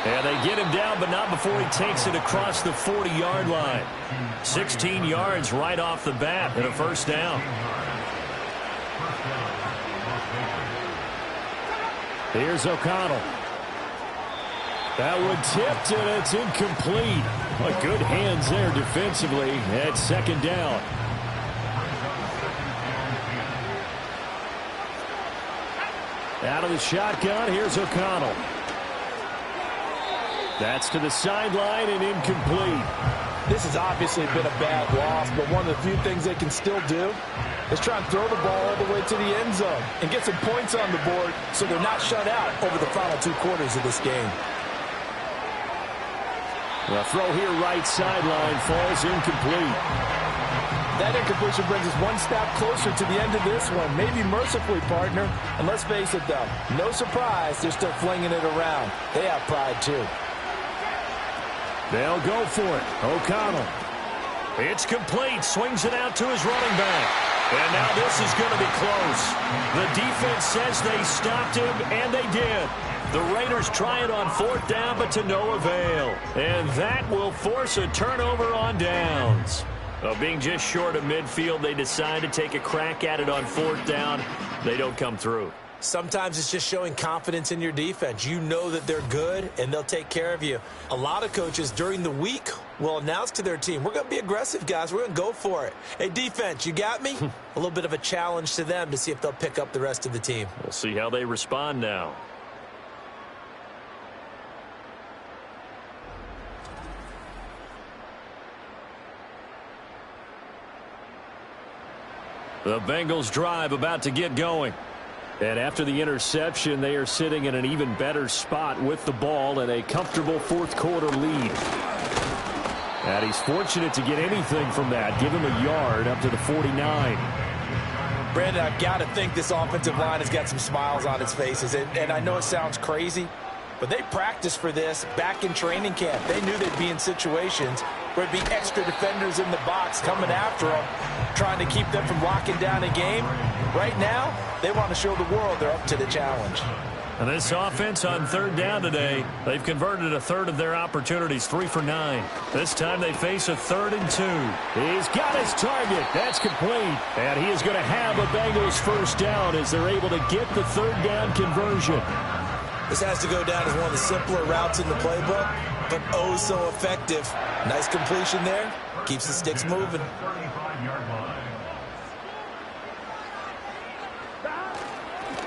And they get him down, but not before he takes it across the 40-yard line. 16 yards right off the bat and a 1st down. Here's O'Connell. That one tipped, and it's incomplete. But good hands there defensively at 2nd down. Out of the shotgun, here's O'Connell. That's to the sideline and incomplete. This has obviously been a bad loss, but one of the few things they can still do is try and throw the ball all the way to the end zone and get some points on the board so they're not shut out over the final 2 quarters of this game. The throw here right sideline falls incomplete. That incompletion brings us one step closer to the end of this one. Maybe mercifully, partner. And let's face it, though, no surprise, they're still flinging it around. They have pride, too. They'll go for it. O'Connell. It's complete. Swings it out to his running back. And now this is going to be close. The defense says they stopped him, and they did. The Raiders try it on 4th down, but to no avail. And that will force a turnover on downs. Being just short of midfield, they decide to take a crack at it on 4th down. They don't come through. Sometimes it's just showing confidence in your defense. You know that they're good, and they'll take care of you. A lot of coaches during the week will announce to their team, we're going to be aggressive, guys. We're going to go for it. Hey, defense, you got me? A little bit of a challenge to them to see if they'll pick up the rest of the team. We'll see how they respond now. The Bengals drive about to get going. And after the interception, they are sitting in an even better spot with the ball and a comfortable 4th quarter lead. And he's fortunate to get anything from that. Give him a yard up to the 49. Brandon, I've got to think this offensive line has got some smiles on its faces. And I know it sounds crazy, but they practiced for this back in training camp. They knew they'd be in situations where there'd be extra defenders in the box coming after them, trying to keep them from locking down a game. Right now, they want to show the world they're up to the challenge. And this offense on 3rd down today, they've converted a third of their opportunities, 3 for 9. This time they face a 3rd and 2. He's got his target. That's complete. And he is going to have a Bengals 1st down as they're able to get the 3rd down conversion. This has to go down as one of the simpler routes in the playbook, but oh so effective. Nice completion there. Keeps the sticks moving.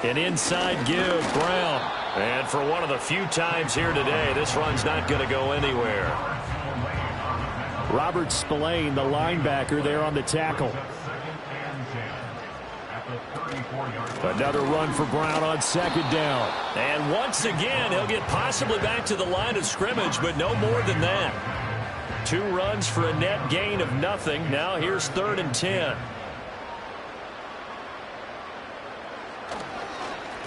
An inside give, Brown. And for one of the few times here today, this run's not going to go anywhere. Robert Spillane, the linebacker, there on the tackle. Another run for Brown on 2nd down. And once again, he'll get possibly back to the line of scrimmage, but no more than that. 2 runs for a net gain of nothing. Now here's 3rd and 10.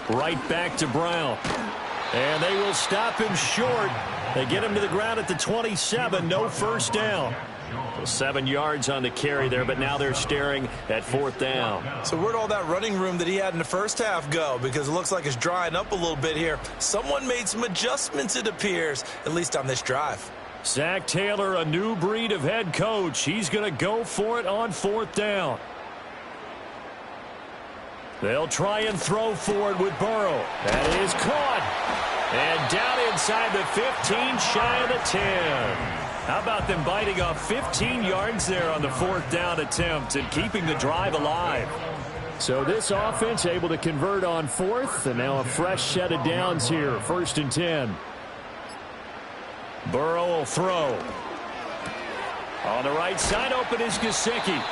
Right back to Brown. And they will stop him short. They get him to the ground at the 27. No 1st down. 7 yards on the carry there, but now they're staring at 4th down. So where'd all that running room that he had in the first half go? Because it looks like it's drying up a little bit here. Someone made some adjustments, it appears, at least on this drive. Zach Taylor, a new breed of head coach. He's going to go for it on 4th down. They'll try and throw for it with Burrow. That is caught. And down inside the 15, shy of the 10. How about them biting off 15 yards there on the 4th down attempt and keeping the drive alive? So this offense able to convert on 4th, and now a fresh set of downs here, 1st and 10. Burrow will throw. On the right side, open is Gesicki.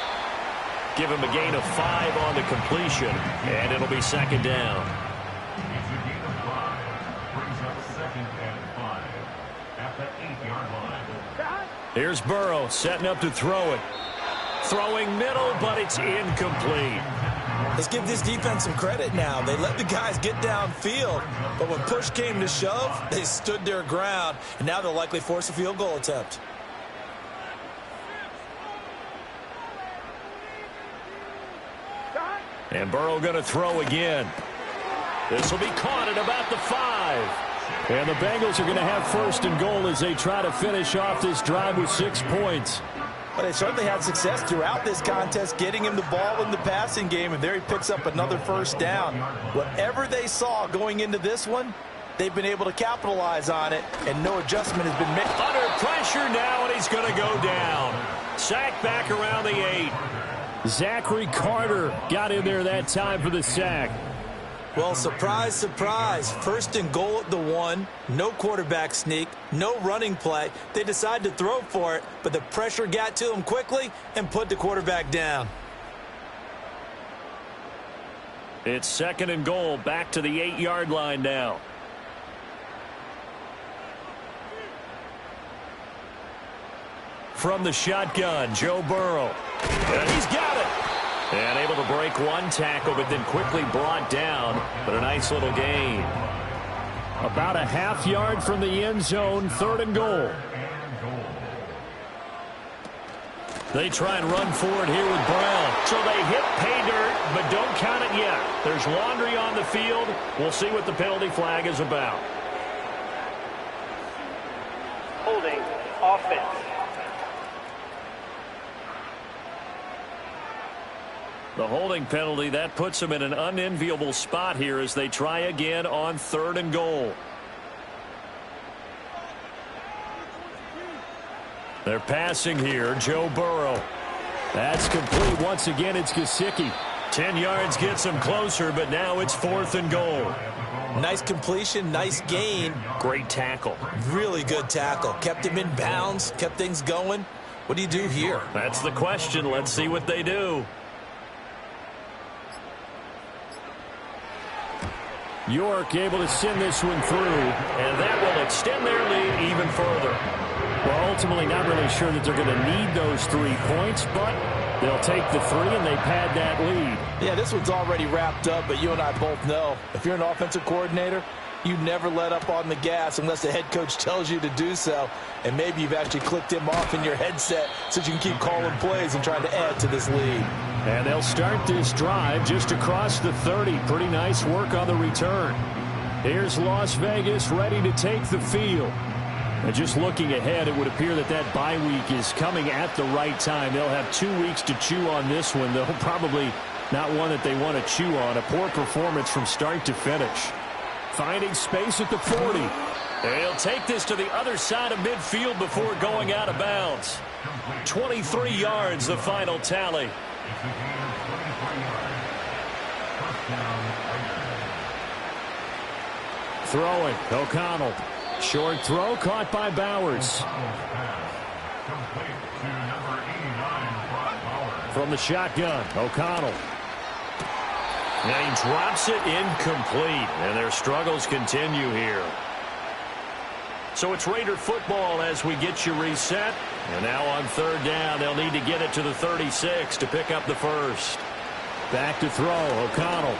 Give him a gain of 5 on the completion, and it'll be 2nd down. It's a gain of 5. Brings up 2nd and 5 at the 8-yard line. Here's Burrow setting up to throw it. Throwing middle, but it's incomplete. Let's give this defense some credit now. They let the guys get downfield, but when push came to shove, they stood their ground, and now they'll likely force a field goal attempt. And Burrow going to throw again. This will be caught at about the 5. And the Bengals are going to have 1st and goal as they try to finish off this drive with 6 points. But they certainly had success throughout this contest, getting him the ball in the passing game, and there he picks up another 1st down. Whatever they saw going into this one, they've been able to capitalize on it, and no adjustment has been made. Under pressure now, and he's going to go down. Sack back around the 8. Zachary Carter got in there that time for the sack. Well, surprise, surprise. First and goal at the 1. No quarterback sneak. No running play. They decide to throw for it, but the pressure got to them quickly and put the quarterback down. It's second and goal, back to the 8-yard line now. From the shotgun, Joe Burrow. And he's got it. And able to break one tackle, but then quickly brought down. But a nice little gain. About a half yard from the end zone, third and goal. They try and run forward here with Brown. So they hit pay dirt, but don't count it yet. There's laundry on the field. We'll see what the penalty flag is about. Holding offense. The holding penalty, that puts them in an unenviable spot here as they try again on third and goal. They're passing here, Joe Burrow. That's complete. Once again, it's Gesicki. 10 yards gets them closer, but now it's fourth and goal. Nice completion, nice gain. Great tackle. Really good tackle. Kept him in bounds, kept things going. What do you do here? That's the question. Let's see what they do. York able to send this one through, and that will extend their lead even further. Well, ultimately not really sure that they're going to need those 3 points, but they'll take the 3 and they pad that lead. Yeah, this one's already wrapped up, but you and I both know if you're an offensive coordinator, you never let up on the gas unless the head coach tells you to do so. And maybe you've actually clicked him off in your headset so you can keep calling plays and trying to add to this lead. And they'll start this drive just across the 30. Pretty nice work on the return. Here's Las Vegas ready to take the field. And just looking ahead, it would appear that that bye week is coming at the right time. They'll have 2 weeks to chew on this one, though probably not one that they want to chew on. A poor performance from start to finish. Finding space at the 40. They'll take this to the other side of midfield before going out of bounds. 23 yards, the final tally. Throwing, O'Connell. Short throw caught by Bowers. From the shotgun, O'Connell. And he drops it incomplete. And their struggles continue here. So it's Raider football as we get you reset. And now on third down, they'll need to get it to the 36 to pick up the first. Back to throw, O'Connell.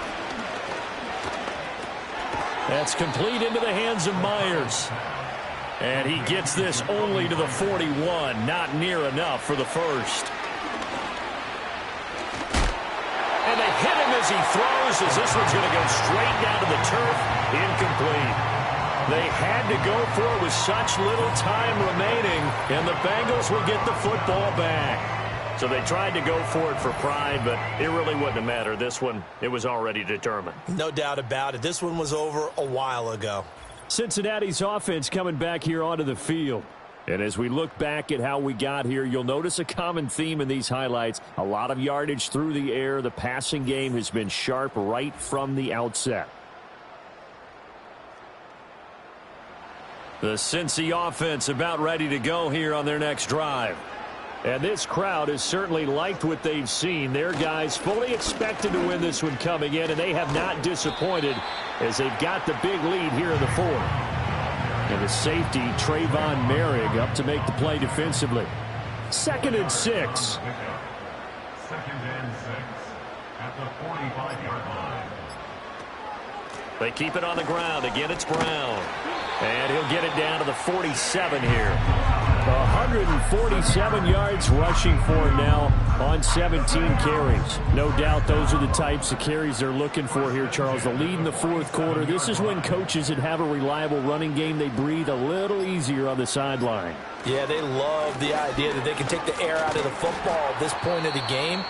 That's complete into the hands of Myers. And he gets this only to the 41. Not near enough for the first. And they hit him as he throws, as this one's going to go straight down to the turf. Incomplete. They had to go for it with such little time remaining, and the Bengals will get the football back. So they tried to go for it for pride, but it really wouldn't have mattered. This one, it was already determined. No doubt about it. This one was over a while ago. Cincinnati's offense coming back here onto the field. And as we look back at how we got here, you'll notice a common theme in these highlights. A lot of yardage through the air. The passing game has been sharp right from the outset. The Cincy offense about ready to go here on their next drive. And this crowd has certainly liked what they've seen. Their guys fully expected to win this one coming in, and they have not disappointed as they've got the big lead here in the fourth. And the safety, Trayvon Merrick, up to make the play defensively. 2nd and 6. Second and 6 at the 45-yard line. They keep it on the ground. Again, it's Brown. And he'll get it down to the 47 here. 147 yards rushing for him now on 17 carries. No doubt those are the types of carries they're looking for here, Charles. The lead in the fourth quarter. This is when coaches that have a reliable running game, they breathe a little easier on the sideline. Yeah, they love the idea that they can take the air out of the football at this point of the game.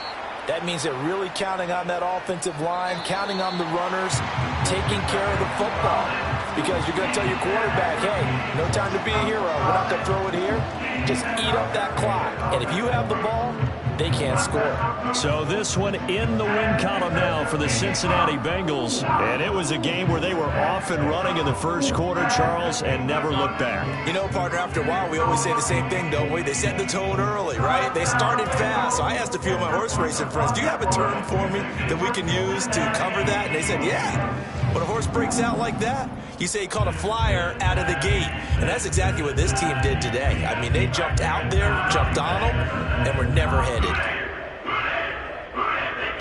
That means they're really counting on that offensive line, counting on the runners, taking care of the football. Because you're going to tell your quarterback, hey, no time to be a hero. We're not going to throw it here. Just eat up that clock. And if you have the ball, they can't score. So this one in the win column now for the Cincinnati Bengals. And it was a game where they were off and running in the first quarter, Charles, and never looked back. You know, partner, after a while, we always say the same thing, don't we? They set the tone early, right? They started fast. So I asked a few of my horse racing friends, do you have a term for me that we can use to cover that? And they said, yeah. When a horse breaks out like that, you say he caught a flyer out of the gate. And that's exactly what this team did today. I mean, they jumped out there, jumped on them, and were never headed.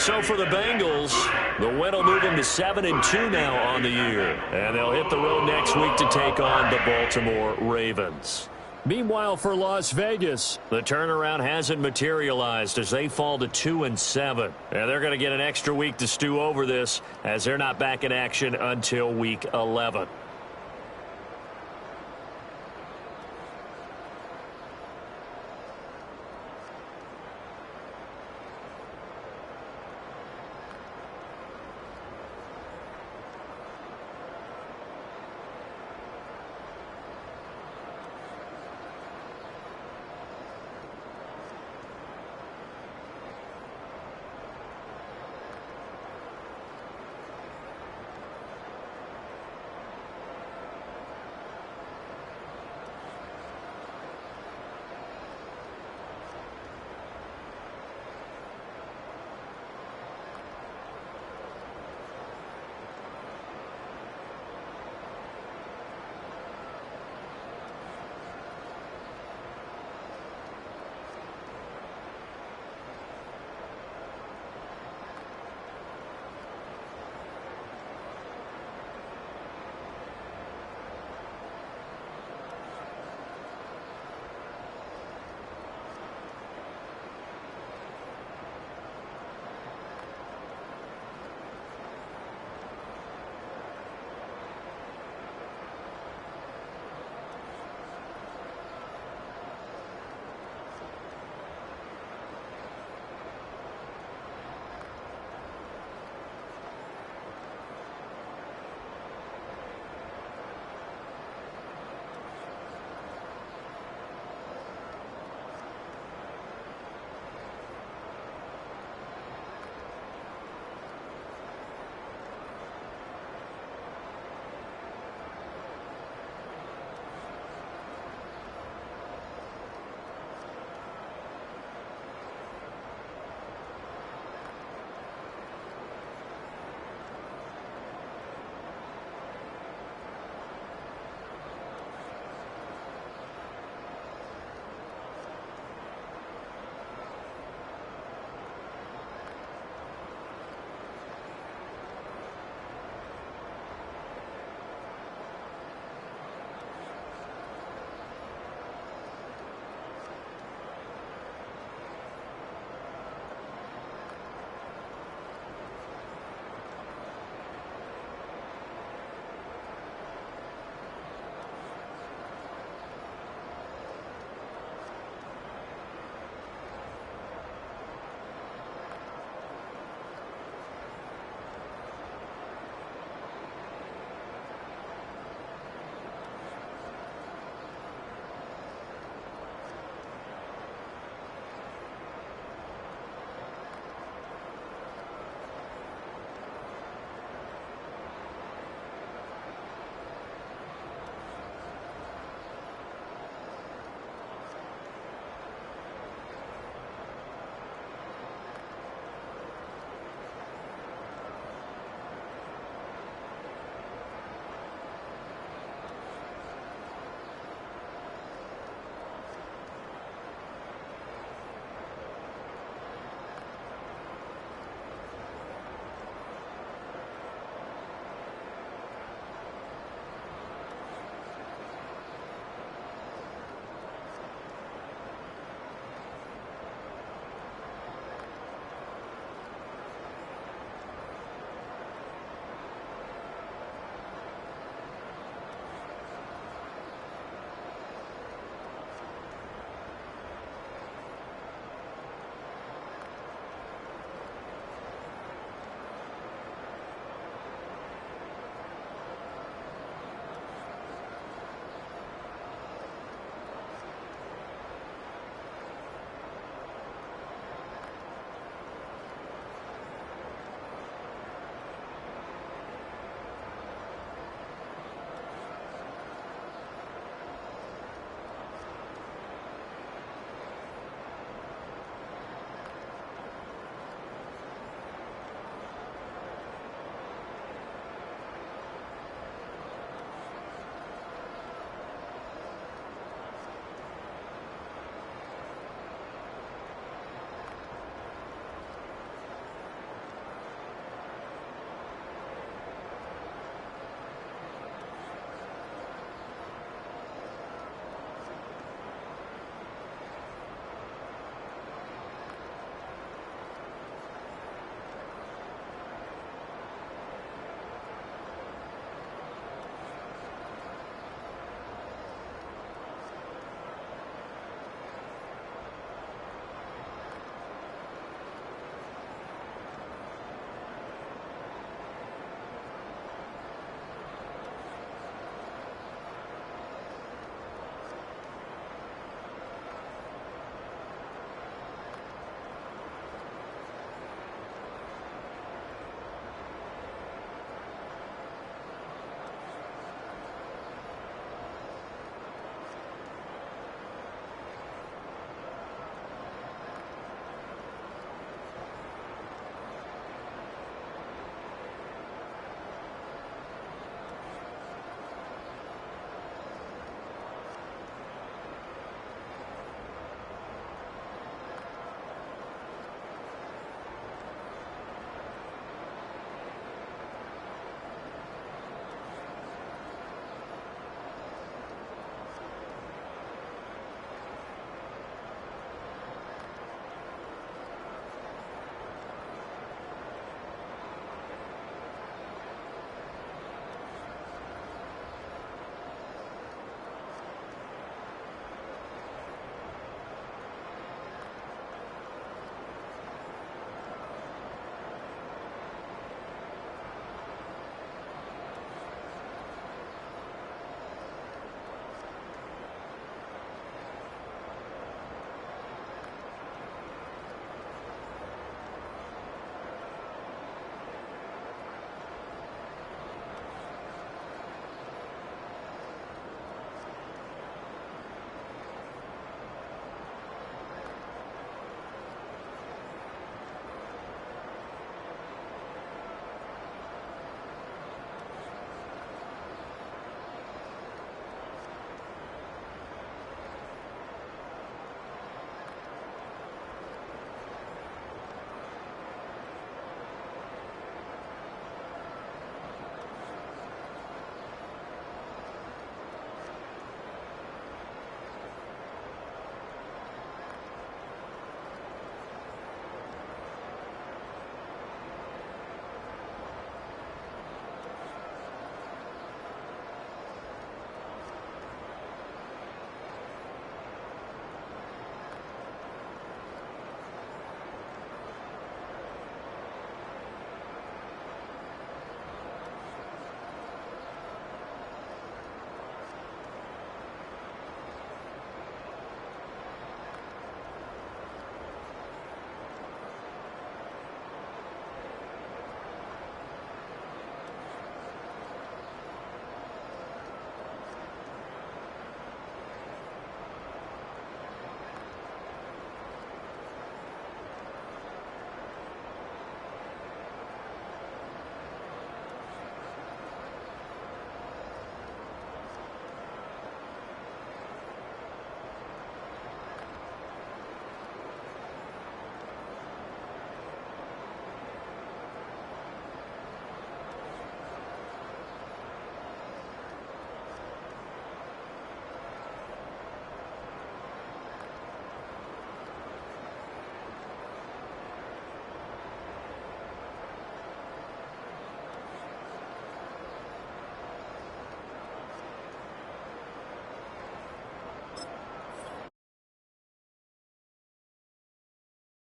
So for the Bengals, the win will move them to 7-2 now on the year. And they'll hit the road next week to take on the Baltimore Ravens. Meanwhile, for Las Vegas, the turnaround hasn't materialized as they fall to 2-7. And they're going to get an extra week to stew over this as they're not back in action until week 11.